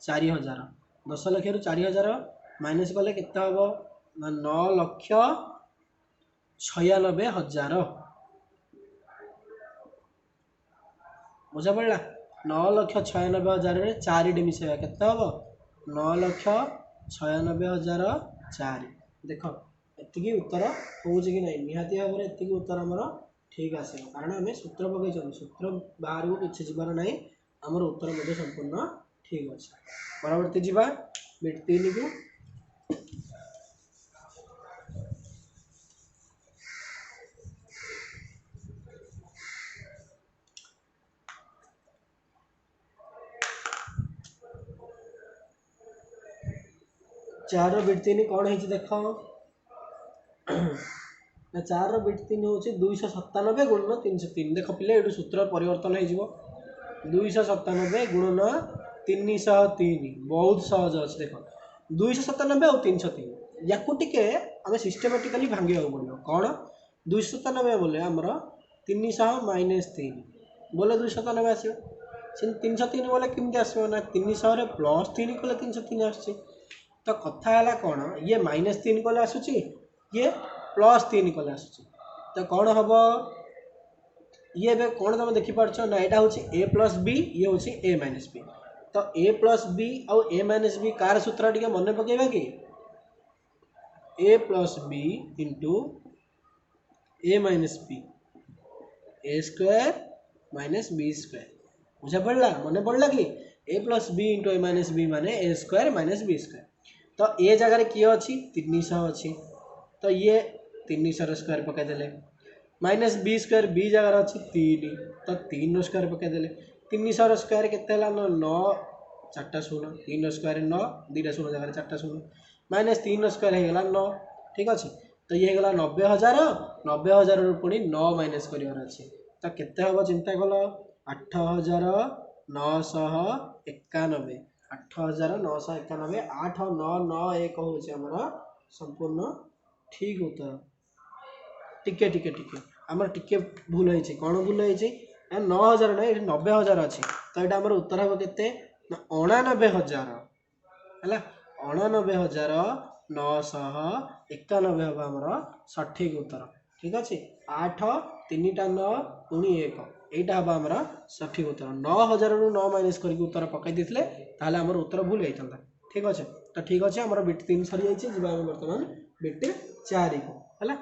A: 4000 10 लाख रु 4000 माइनस कले केते हबो 9,96,000 बुझा पड़ा 9,96,000 रे 4 डी मिसेबा केते हबो 9,96,000 4 देख एति उत्तर हो कि नहीं निहाती भाव में एति उत्तर आमर ठीक आस कारण आम सूत्र पकई सूत्र बाहर को किसी जबार ना आमर उत्तर मध्य संपूर्ण ठीक अच्छे परवर्ती जा बिट 3 को 4 बिट 3 कौन है देख ना 4 बिट 3 हूँ 297 गुणन 303 देख पिले ये सूत्र परिवर्तन हो 297 गुणन 303 बहुत सहज अच्छे देख 297 और 303 या आम सिस्टेमेटिकली भांगे पड़ो कौन 297 बोले आमर 300 माइनस 3 बोले 297 आसो 303 बोले केमती आसो ना 300 प्लस 3 कले 303 आस तो कथा है कौन ये माइनस 3 कले आसूची ये प्लस 3 कले आसूची तो कौन हम ये बे कौन तुम देखिपार ना यहाँ हूँ ए प्लस बी ये हूँ ए माइनस बी तो ए प्लस बी आउ ए माइनस बी कार सूत्र टी मन पकेबा कि ए plus b into a minus b A square minus b square बुझा पड़ा मन पड़ा कि ए plus b into a minus B माने ए स्क्वायर माइनस बी स्क्वायर तो ए जगह किए अच्छी 300 अच्छी तो ये 300 स्क्वायर पकईदे माइनस बी स्क्वायर बी जगह अच्छी 3 तो 3 स्क्वायर पकईदे 300 स्क्वायर के 9 4टा शून्य 3 स्क्वायर 9 2टा शून्य जगह 4टा शून्य माइनस 3 स्क्वायर होगा 9 ठीक अच्छे तो ये होगा 90,000 पुणी 9 माइनस करार अच्छे तो केते हम चिंता कल 8,991 8,991 8,991 हूँ आमर संपूर्ण ठीक उत्तर टिके टिके टिके आमर टिके भूल होती कौन भूल होती 9,000 ना ये 90,000 अच्छी तो यहाँ आमर उत्तर हम के 99,000 है 99,991 हम आमर सठिक उत्तर ठीक अच्छे 8 3टा 9 पुणी 1 यहाँ हम आमर सठिक उत्तर 9,000 रु 9 माइनस करके उत्तर पकई देते आमर उत्तर भूल होता ठीक अच्छे तो ठीक अच्छे आमर बिट 3 सरी जाइए बर्तमान बिट 4 को है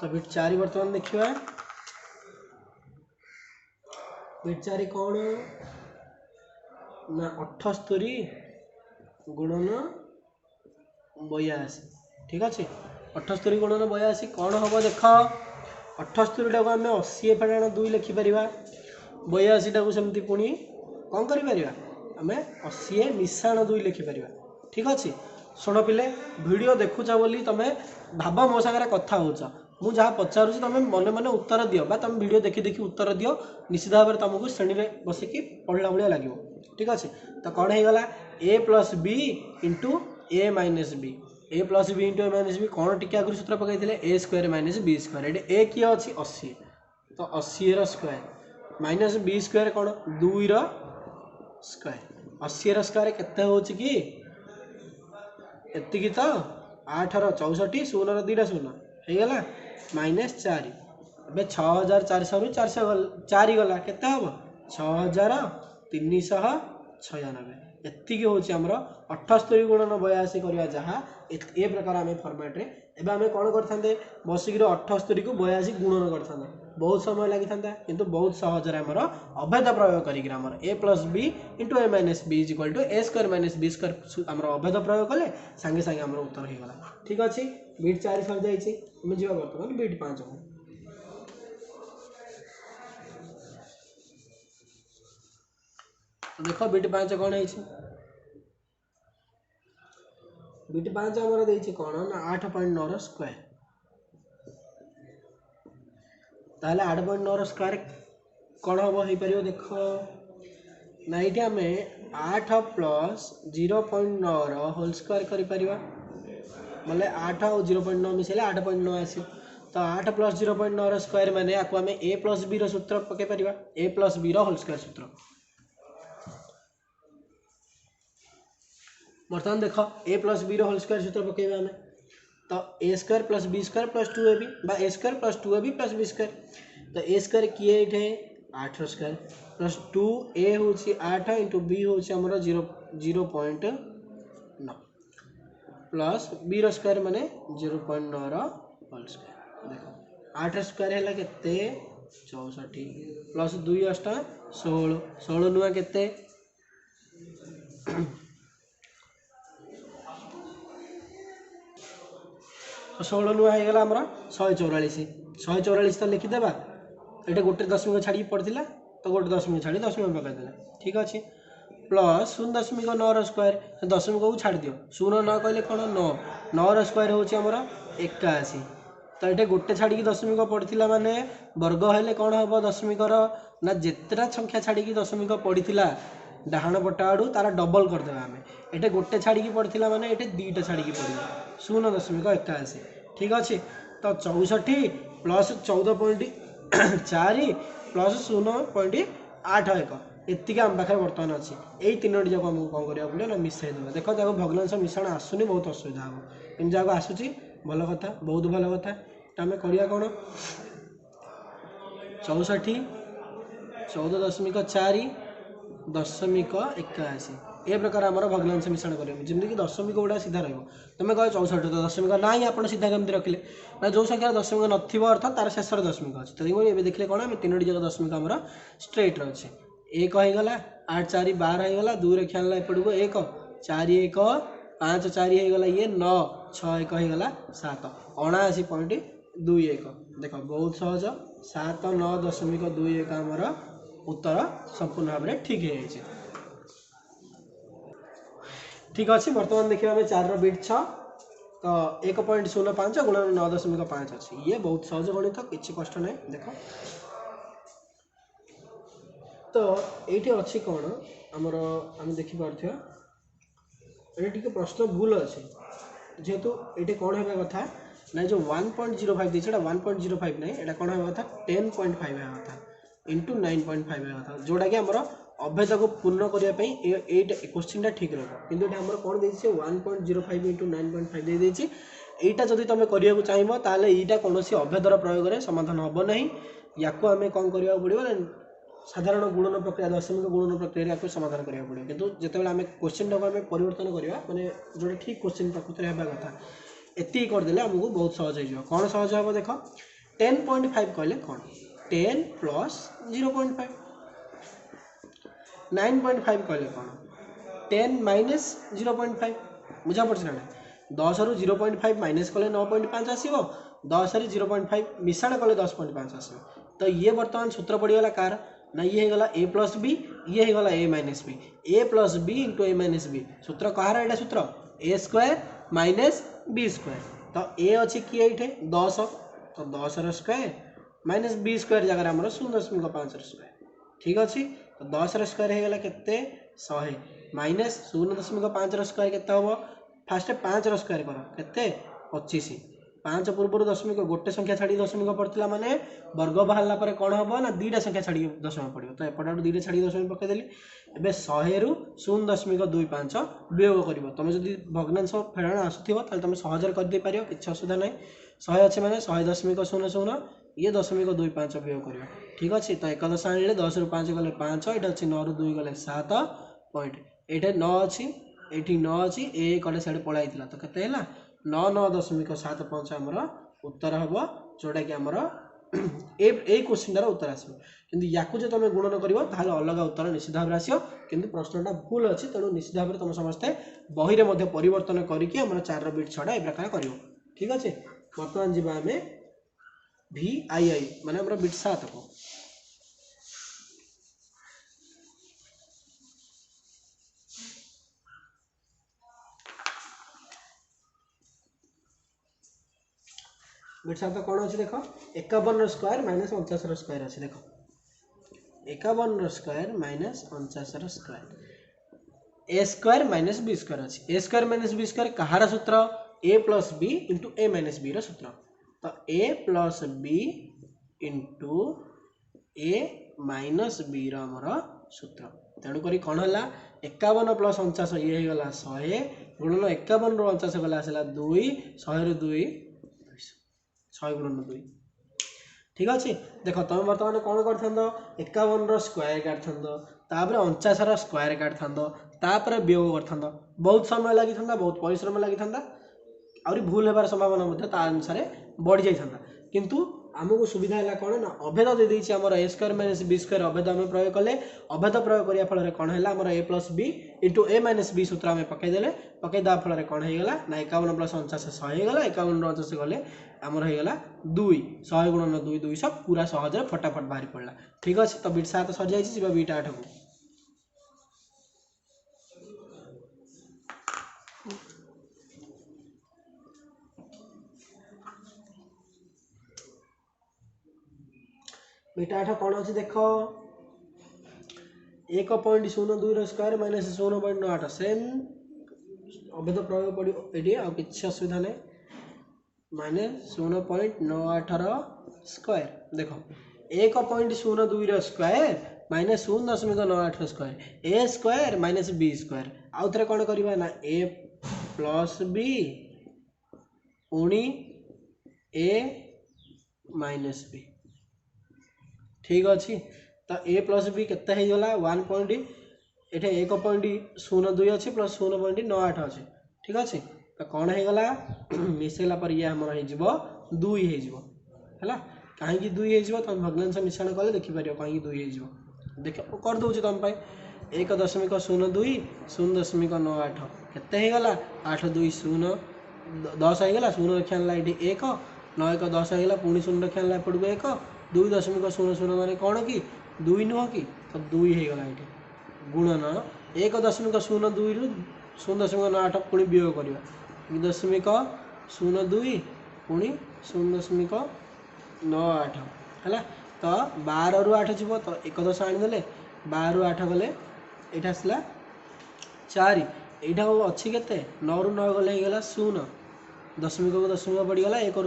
A: तो बिट 4 बर्तमान देखा बिट 4 कौन ना 78 गुणन 82 ठीक अच्छे 78 गुणन 82 कौन हम देख 78 टाक आम 80 फेण 2 लिखिपर 82 टाक सेमती पुणी कौन कर आम 80 मिशाण 2 लिखिपर ठीक अच्छे शुण पिले वीडियो देखुच बोली तुम भाव मो सागर कथा हो मुझे जहाँ पचारूँ तुम मन मन उत्तर दियो तुम वीडियो देखी देखी उत्तर दियो निश्चित भाव में तुमको श्रेणी में बसिकी पढ़ला भाया लगे। ठीक अच्छे। तो कौन हो गला a plus b into a minus b, A plus b into a minus B कौन टिके आगुरी सूत्र पकई ए स्क्वायर माइनस बी स्क्वायर, ये ए किए अच्छी 80, तो 80 रो स्क्वायर माइनस बी स्क्वायर कौन 2 रो स्क्वायर, 80 रो स्क्वायर केते होची कि एतिकी, तो 8 रो 64 शून्य रो 2टा शून्य हो गला माइनस 4, ए 6400 रु 4 गला केते हम 6396, एतिकी होची हमर 78 गुणन 82 करवा जहाँ ए प्रकार आम फर्माट रे एबे आम कौन करते बसिक 78 को 82 गुणन करते, बहुत समय लगी था किंतु बहुत सहजरे आमर अभेद प्रयोग कर a plus b into a minus b is equal to A square minus b square आमर अभेद प्रयोग कले सांगे सांगे आमर उत्तर हो गला। ठीक अच्छे, बीट 4 सर जाइए आम जा बर्तमान बीट 5 को। देख बीट 5 कौन है, बीट 5 आमर देछि कौन ना 8.9 स्क्वायर, ताहले 8.9 स्क्वायर कौन हम हो पार देख ना ये आम 8 प्लस 0.9 होल स्क्वायर कर बोले 8 और 0.9 मिसेले 8.9 आस, तो 8 प्लस 0.9 स्क्वायर माने आपको आम ए प्लस बी सूत्र पकई पार, a plus b whole square सूत्र। बर्तमान देख a plus b whole square सूत्र पकईबा आम, तो a square plus B square plus 2ab बा a square plus 2ab plus B square, तो ए स्क्वायर किए ये 8 स्क्वायर प्लस 2 ए हूँ 8 इंटू बी हूँ 0.9 प्लस बी स्क्वायर माने 0.9 होल स्क्वायर। देख 8 स्क्वायर है केते 64 प्लस 2 8 16 16 नुआ केते 16 नुआ होगा आमर 144, 144 तो लिखिदेबा, ये गोटे दशमिक छाड़ी पड़ता तो गोटे दशमिक छाड़ी दशमिक पकईदेला। ठीक अच्छे, प्लस 0.9 स्क्वायर दशमिक को छाड़ दियो, 0.9 कहले कौन 9 स्क्वायर हूँ आमर 81, तो ये गोटे छाड़ी दशमिक पड़ता माने वर्ग हेले कौन हम दशमिकर ना जितेटा संख्या छाड़ी दशमिक पड़ता डाहाण पट आड़ू तार डबल करदे आम, ये गोटे छाड़ी पड़ता माने ये 2टा छाड़ी पड़ो 0.81। ठीक अच्छे, तो 64 प्लस 14.4 प्लस 0.81 एतिक आम पाखे बर्तमान अच्छी, यही 3टी जाक आमको कौन करा पड़े ना मिसई देवा। देख जब भग्नांश मिश्रण आसुनी बहुत असुविधा हम, इन जगह आसूँ भल कथा बहुत भल कथा, तो आम करिया कौन 64 14.4 दशमिक 81 ए प्रकार आमर भग्नांश मिश्रण करेंगे जमीक दशमिक गुड़ा सीधा रही तुम कह 64 तो दशमिक ना ही आप सीधा केमती रखिले ना जो संख्या दशमिक नथिबो अर्थ तार शेष दशमिक अच्छे, तो ये देखिए कौन आम 3टी जाक दशमिक आमर स्ट्रेट अच्छे, 1 होगा 8 4 12 होगा 2 रे खेल एपट को 1 4 1 5 4 होगा ये 9 6 1 होगा 7 79.21। देख बहुत सहज 7 9.21 आमर उत्तर संपूर्ण भाव में ठीक है। ठीक अच्छे, बर्तमान देखिए आम 4 बीट 6 तो 1.05 गुणन 9.5 अच्छी, ये बहुत सहज गणित किसी कष्ट ना। देख तो ये अच्छी कौन आमर आम देखिपे ये प्रश्न भूल अच्छे जेहेतु ये कौन है कथा ना जो 1.05 देखिए 1.05 नहीं ये कौन है कथा 10.5 है कथा इंटू 9.5 है कथा जोटा कि आमर अभेद को पूर्ण करने क्वेश्चन ठीक रहा कि आम कौन दे 1.05 इंटू 9.5 दे यहाँ जब तुम करने चाहिए ताल यहाँ कौन अभेदर प्रयोग में समाधान हम ना, या आम कौन करने पड़ो साधारण गुणन प्रक्रिया दशमिक गुणन प्रक्रिया या समाधान करा पड़ो, किंतु जिते आम क्वेश्चन टाक आम परिवर्तन करवा माने जो ठीक क्वेश्चन प्रकृति में होगा कथा एति करदे आमको बहुत सहज हो। कौन सहज हम देख 10.5 कहले कौन 10 प्लस 0.5, 9.5 कहले कौन 10 माइनस 0.5 बुझा पड़े ना 10 रु 0.5 माइनस कले 9.5 आसो 10 रे 0.5 मिशाण कले 10.5 आसो, तो ये बर्तमान सूत्र पड़गला कार ना ये होगा ए प्लस बी ये होगा ए minus b, A plus b into a minus B सूत्र कहार यहाँ सूत्र ए स्क्वायर माइनस बी स्क्वायर, तो ए अच्छी किए ये 10 तो 10 स्क्वायर माइनस बी स्क्वायर जगह आम 0.5 स्क्वायर। ठीक अच्छे, तो 10 स्क्वायर होगा के 100 माइनस 0.5 स्क्वायर केते हम फास्ट 5 स्क्वायर कर केते 25 5 पूर्व दशमिक गोटे संख्या छाड़ी दशमिक पड़ता माने वर्ग बाहर पर कौन हम ना दुईटा संख्या छाड़ी दशमिक पड़ो तो एपट दुईटा छाड़ी दशमिक पकईदेली एवं 100 रू 0.25 वियोग कर तुम जब भग्नांश फेड़ाण आसुव तुम सहजरे करदे पार कि असुविधा ना 100 अच्छे मैंने 100.00 ये 0.25 वियोग कर ठीक अच्छे तो एक दश आने 10 रू 5 गले 5 ये अच्छे 9 रू 2 गले 7 पॉइंट ये 9 अच्छी ये 9 अच्छी ए कड़े साइड पलाई तो केते 99.75 आमर उत्तर हम जोटा कि आमर ए क्वेश्चन उत्तर आसो कि या जो तुम गुणन कर अलग उत्तर निश्चित भाव आसो कि प्रश्नटा भूल अच्छी तेणु निश्चित भाव तुम समस्ते बही में परिवर्तन करके 4 बिट 6टा ए प्रकार कर ठीक अच्छे बर्तमान जी आम VII माने बिट 7 को बिट 7 कौन अच्छे देख 51 स्क्वायर माइनस 49 स्क्वायर अच्छे देख 51 square minus 49 square a square minus b square अच्छे ए स्क्वायर माइनस बी स्क्वायर कहार सूत्र ए plus b into a minus B सूत्र तो a plus b into a minus B रमर सूत्र तेणुक कौन है 51 प्लस 49 ये गला 100 गुणन 51 रू 49 गला आसला 2 100 रू 2 100 गुणन 2 ठीक अच्छे देख तुम बर्तमान कौन कर 51 स्क्वायर काटता 49 स्क्वायर काटता वियोग कर बहुत समय लगी बहुत परिश्रम लगी आहरी भूल होबार संभावना अनुसार बढ़ी जाता किंतु आमको सुविधा है कौन ना अभेद दे देछि हमर ए स्क्वायर माइनस बी स्क्वायर अभेद आम प्रयोग कले अभेद प्रयोग करिया फल कौन है हमर ए plus b into a minus B सूत्र आम पकईदे पकईदा फल कौन होगा ना 51 प्लस 49 100 होगा 51 49 गले आमर होगा 2 100 गुणन 2 200 पूरा सहज फटाफट बाहरी पड़ा ठीक अच्छे तो बिट 7 सर जाइए बिट 8 को बिट 8 कौन अच्छे देख 1.02 स्क्वायर माइनस 0.98 सेम अभेद प्रयोग पड़ो ये आ कि असुविधा नहीं माने 0.98 स्क्वायर देख 1.02 square minus 0.98 square a square minus b square आउ थे कौन करवा ना ए प्लस बी पुणी ए माइनस बी ठीक अच्छे तो ए प्लस बी केते हो गला 1 ये 1.02 अच्छे प्लस 0.98 अच्छे ठीक अच्छे तो कौन हो गला मिसेला पर ये आमर हो 2 है कहीं 2 हो तुम भग्नांश मिश्रण कले देखिपर कहीं 2 हो देख कर दूसरी तुम 1.02 0.98 केते हो गला 8 2 0 10 हो गला 0 रखा ये 1 9 1 10 हो गला पुणी 0 रखा एपट को 1 2.00 माने कौन कि 2 नुह कि तो 2 हो गला ये गुणन 1.02 रु 0.98 पुणी वियोग करवा 1.02 पुणी 0.98 है तो 12 रू 8 जीव तो 1 10 आनीदे 12 रू 8 गले ये आसला 4 यहाँ अच्छी के 9 रू 9 गले होगा 0 दशमिक को दशमिक पड़गला 1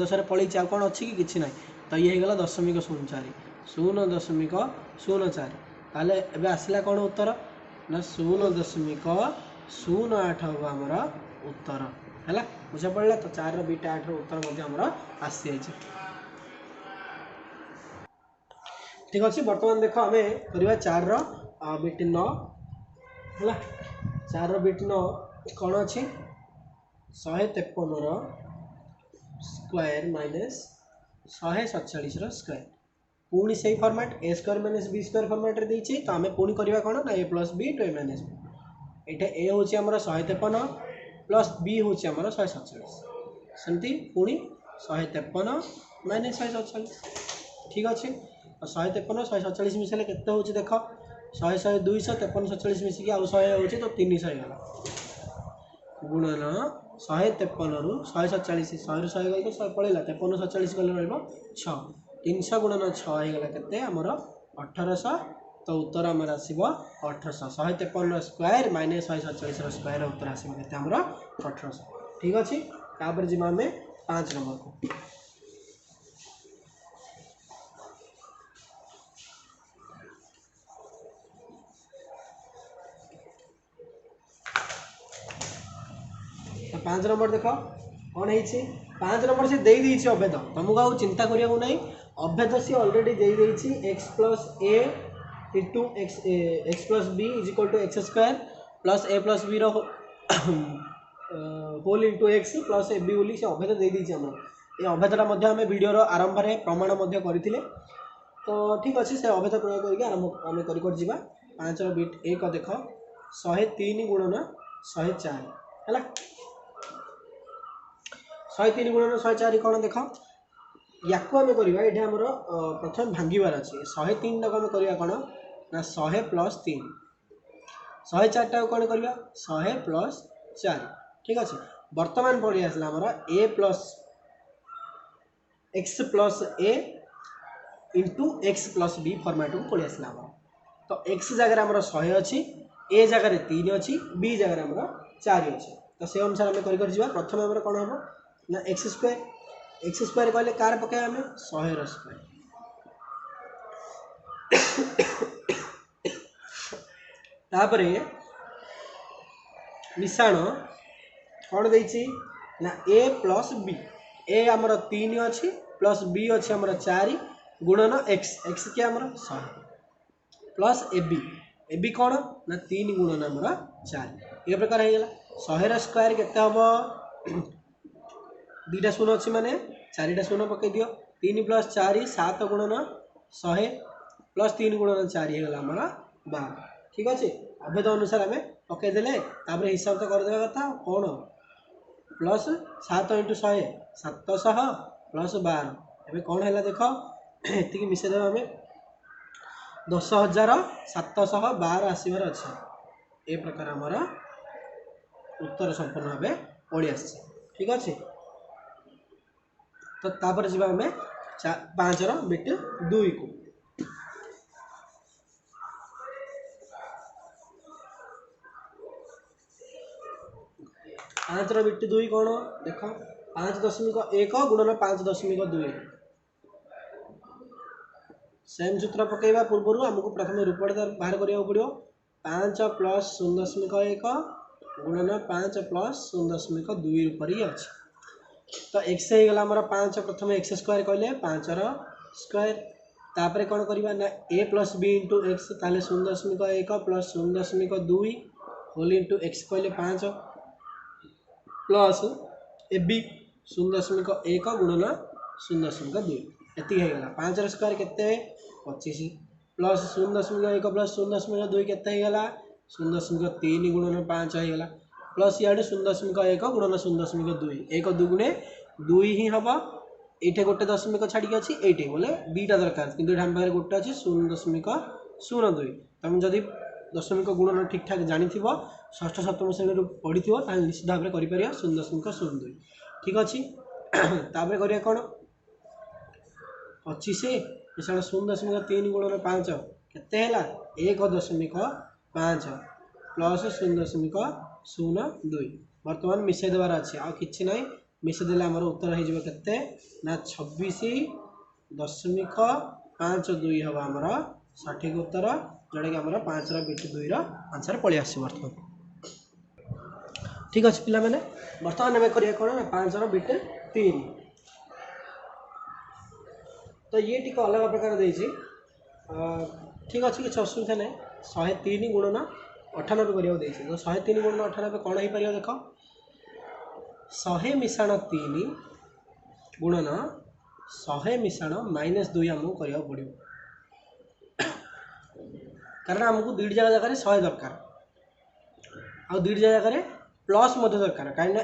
A: 10 पलि कौन अच्छी कि किसी ना तो ये होगा 0.04 0.04 ताले एबे आसला कौन उत्तर ना 0.08 हम आमर उत्तर है बुझा पड़ा तो 4 बिट 8 उत्तर आमर आसी जाइए ठीक अच्छे बर्तमान देख आम करवा 4 बिट 9 है 4 बिट 9 कौन अच्छी 153 स्क्वायर माइनस 147 स्क्वायर पुणी से format a square minus b square format रे देछि तो आमे पुणी करबा कोन ना ए प्लस बी टू ए माइनस बी एटा ए होछि हमर 153 प्लस बी होछि हमर 147 सेमती पुणी 153 माइनस 147 ठीक अछि और 153 147 मिसले केते होछि देख 100 100 200 53 47 मिसिकी आ 100 होछि तो 300 हेला गुणन 153 रु 147 100 रु 100 गल तो 100 पळेला 53 47 गल रहबो 6 300 गुणन 6 हेगला केते हमर 1800 तो उत्तर आमर आसो 1800 153 स्क्वायर माइनस 147 स्क्वायर उत्तर आसो के 1800 ठीक अच्छे। तापर जी आम 5 नंबर को तो 5 नंबर देख कौन है 5 नंबर से दे दी अभेद तुमको आउ चिंता करिया नहीं अभेद सी अलरेडी दे दी x plus a into x plus b is equal to x square plus A plus b whole into x plus A b बोली से अभेद दे दी ये अभेदटा आम भिडर आरंभ में प्रमाण करते तो ठीक अच्छे से अभेद प्रयोग करके आरंभ आम कर 5 बिट 1 देख 103 गुणन 104 है 103 गुणन 104 कौन देख या आम करवा ये आम प्रथम भांगार अच्छे 103 टाक आम करवा कौन ना 100 प्लस 3 104 टाक कौन करवा 100 प्लस 4 ठीक अच्छे। बर्तमान पढ़ी आसला आमर a plus a into x plus b format को पढ़ी आसला तो एक्स जगह आमर 100 अच्छी ए जगह 3 अच्छी बी जगह आमर 4 अच्छी तो से अनुसार आम कर प्रथम आम कौन हम ना एक्स स्क्वायर कहले कार पकाए आम 100 स्क्वायर तापरे मिशाण कौन देछि ना ए प्लस बी ए आमर 3 अच्छी प्लस बी अच्छी आमर 4 गुणन एक्स के आमर 100 प्लस ए बी कौन ना 3 गुणन आमर 4 ये प्रकार हो 100 स्क्वायर केते हम 2टा शून्य अच्छी माने 4टा शून्य पकई दियो 3 प्लस 4 7 गुणन 100 प्लस 3 गुणन 4 होगा आमर 12 ठीक अच्छे। अभेद अनुसार आम पकईदे हिसाब तो करदे कथा कौन प्लस 7 इंटू 100 700 प्लस 12 एवं कौन है देख ये मिसेद आम 10,712 आसबार अच्छे ए प्रकार आमर उत्तर संपूर्ण भाव पड़ी आस ठीक अच्छे। तो तापर जी आम 5 बिट 2 को पाँच बिट 2 कौन देख 5.1 गुणन 5.2 सेम सूत्र पकेवा पूर्व आमको प्रथम रूपरेखा बाहर करा पड़ो 5 प्लस 0.1 गुणन 5 प्लस 0.2 रूप ही अच्छे तो एक्स होगा आमर 5 प्रथम एक्स स्क्वायर कहले 5 स्क्वायर तापर कौन करवा ना a plus b into x ताले 0.1 प्लस 0.2 होल इंटू एक्स कहले 5 प्लस ए बी 0.1 गुणन 0.2 एति होगा 5 स्क्वायर केते 25 प्लस 0.1 प्लस 0.2 केते होगा 0.3 गुणन 5 होगा प्लस इे 0.1 गुणन 0.2 1 दुगुणे 2 ही हम ये गोटे दशमिक छाड़ी अच्छी ये बोले 2टा दरकार कि आम पाखे गोटे अच्छे 0.02 तुम जदि दशमिक गुणन ठीक ठाक जानी षष्ठ सप्तम श्रेणी पढ़ी निश्चित भाव में कर 0.02 ठीक अच्छे। तापर करिया कौन 25 मिशाण 0.3 गुणन 5 केते 1.5 प्लस 0.02 बर्तमान मिसाई देवार अच्छे आ कि ना मिसाईदे आमर उत्तर हो के ना 26.52 हम आमर सठिक उत्तर जोटा कि आमर 5 बिट 2 आंसर पलि आस बर्तमान ठीक अच्छे पिला मैंने बर्तमान आम करिया कौन 5 बिट 3 तो ये टी अलग प्रकार देती ठीक अच्छे किसी असुविधा ना 103 गुणन 98 करा तो 103 गुणन 98 कौन हो पार देख 100 मिशाण 3 गुणन 100 मिशाण -2 आमको करा पड़ो कारण आमको 2 जगह 100 दरकार आ 2 जगह प्लस दरकार कहीं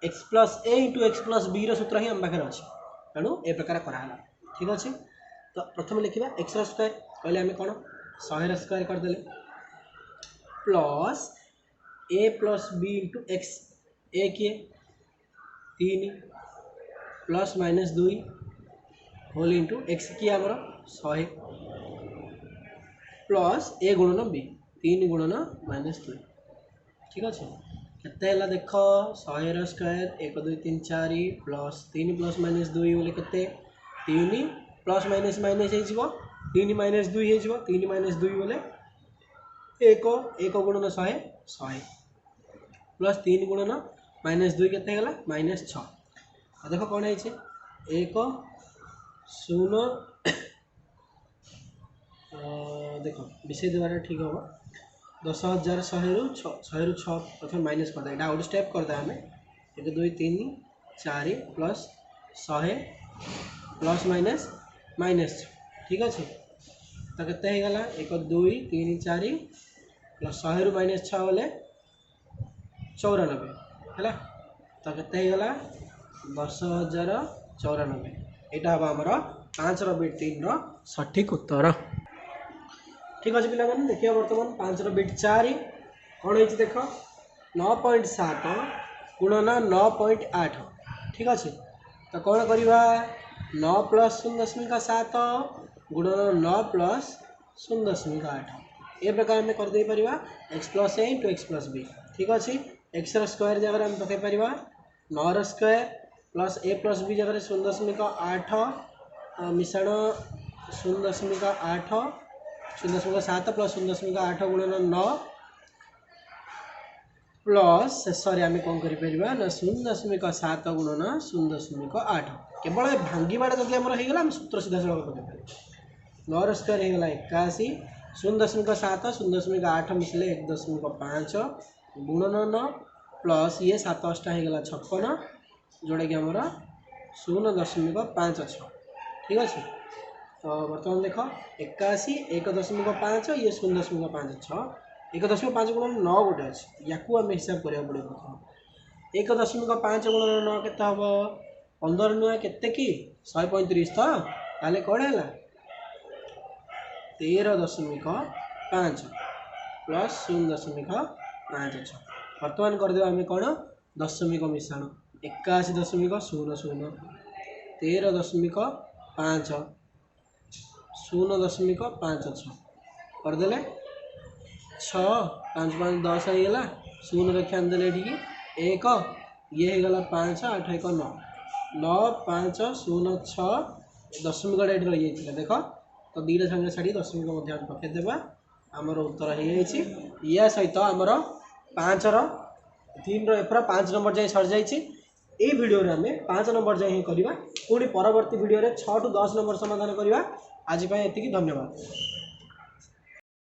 A: x plus a into x plus b सूत्र ही आम पाखे अच्छे तेणु ए प्रकार कराला ठीक अच्छे। तो प्रथम लिखा एक्स स्क्वायर कहले आम कौन 100 स्क्वायर करदे प्लस ए प्लस बी इंटू एक्स ए किए 3 प्लस -2 होल इंटू एक्स किए आमर 100 प्लस ए गुणन बी 3 गुणन -2 ठीक अच्छे केते देख 100 स्क्वायर 1 2 3 4 प्लस 3 प्लस -2 बोले केते 3 प्लस माइनस माइनस हो 3 -2 हो 3 -2 बोले 1 गुणन 100 100 प्लस 3 गुणन -2 केते गला -6 देख कौन है 1 0 देख विषय देवार ठीक हम 10,000 100 रु 6 प्रथम माइनस करदे यहाँ गोटे स्टेप करदे आम 1 2 3 4 प्लस 100 प्लस माइनस माइनस ठीक अच्छे तो केते गला 1 2 3 4 प्लस 100 रु -6 बोले 94 है तो केते गला 10,094 यहाँ हम आमर 5 बिट 3 सठिक उत्तर ठीक अच्छे पे देखिए बर्तमान 5 बिट 4 कौन है देख 9.7 गुणन 9.8 ठीक अच्छे तो कौन करवा 9 प्लस 0.7 गुणन 9 प्लस 0.8 ये प्रकार आम करदे Paribas x plus a into x plus b ठीक अच्छे एक्स स्क्वायर जगह आम पकई पार 9 स्क्वायर प्लस ए प्लस बी जगह 0.8 मिश्रण 0.8 0.7 प्लस 0.8 गुणन 9 प्लस शेष आम कौन कर 0.7 गुणन 0.8 केवल भांगीबाटा जब आम होगा सूत्र सीधा सड़क पकड़ 9 स्क्वायर होगा 81 0.7 0.8 मिसले 1.5 गुणन 9 प्लस ये 7 8 होगा 56 जोड़ा कि आमर 0.56 ठीक अच्छे तो बर्तमान देख 81 1.5 ये 0.56 1.5 गुणन 9 गोटे अच्छे या आम हिसाब करा पड़े प्रथम 1.5 गुणन 9 के हम 15 नुआ के 135 तो ताले कौन है 13.5 प्लस 0.56 बर्तमान करदे आम कौन दशमिक मिश्रण 81.00 13.5 0.56 करदे 6 5 5 10 होगा 0 रखी आनदे ये 1 ये होगा 5 8 1 9 9 5 0 6 दशमिक ये रही है देख तो 2 संगे छाड़ी दशमिक पकईदेवा आमर उत्तर हो या सहित आमर 5 3 एफर 5 नंबर जाए सर जाइए यही वीडियो आम 5 नंबर जाए ही करवा पुणी परवर्ती वीडियो 6 टू 10 नंबर समाधान करवा आज ये धन्यवाद।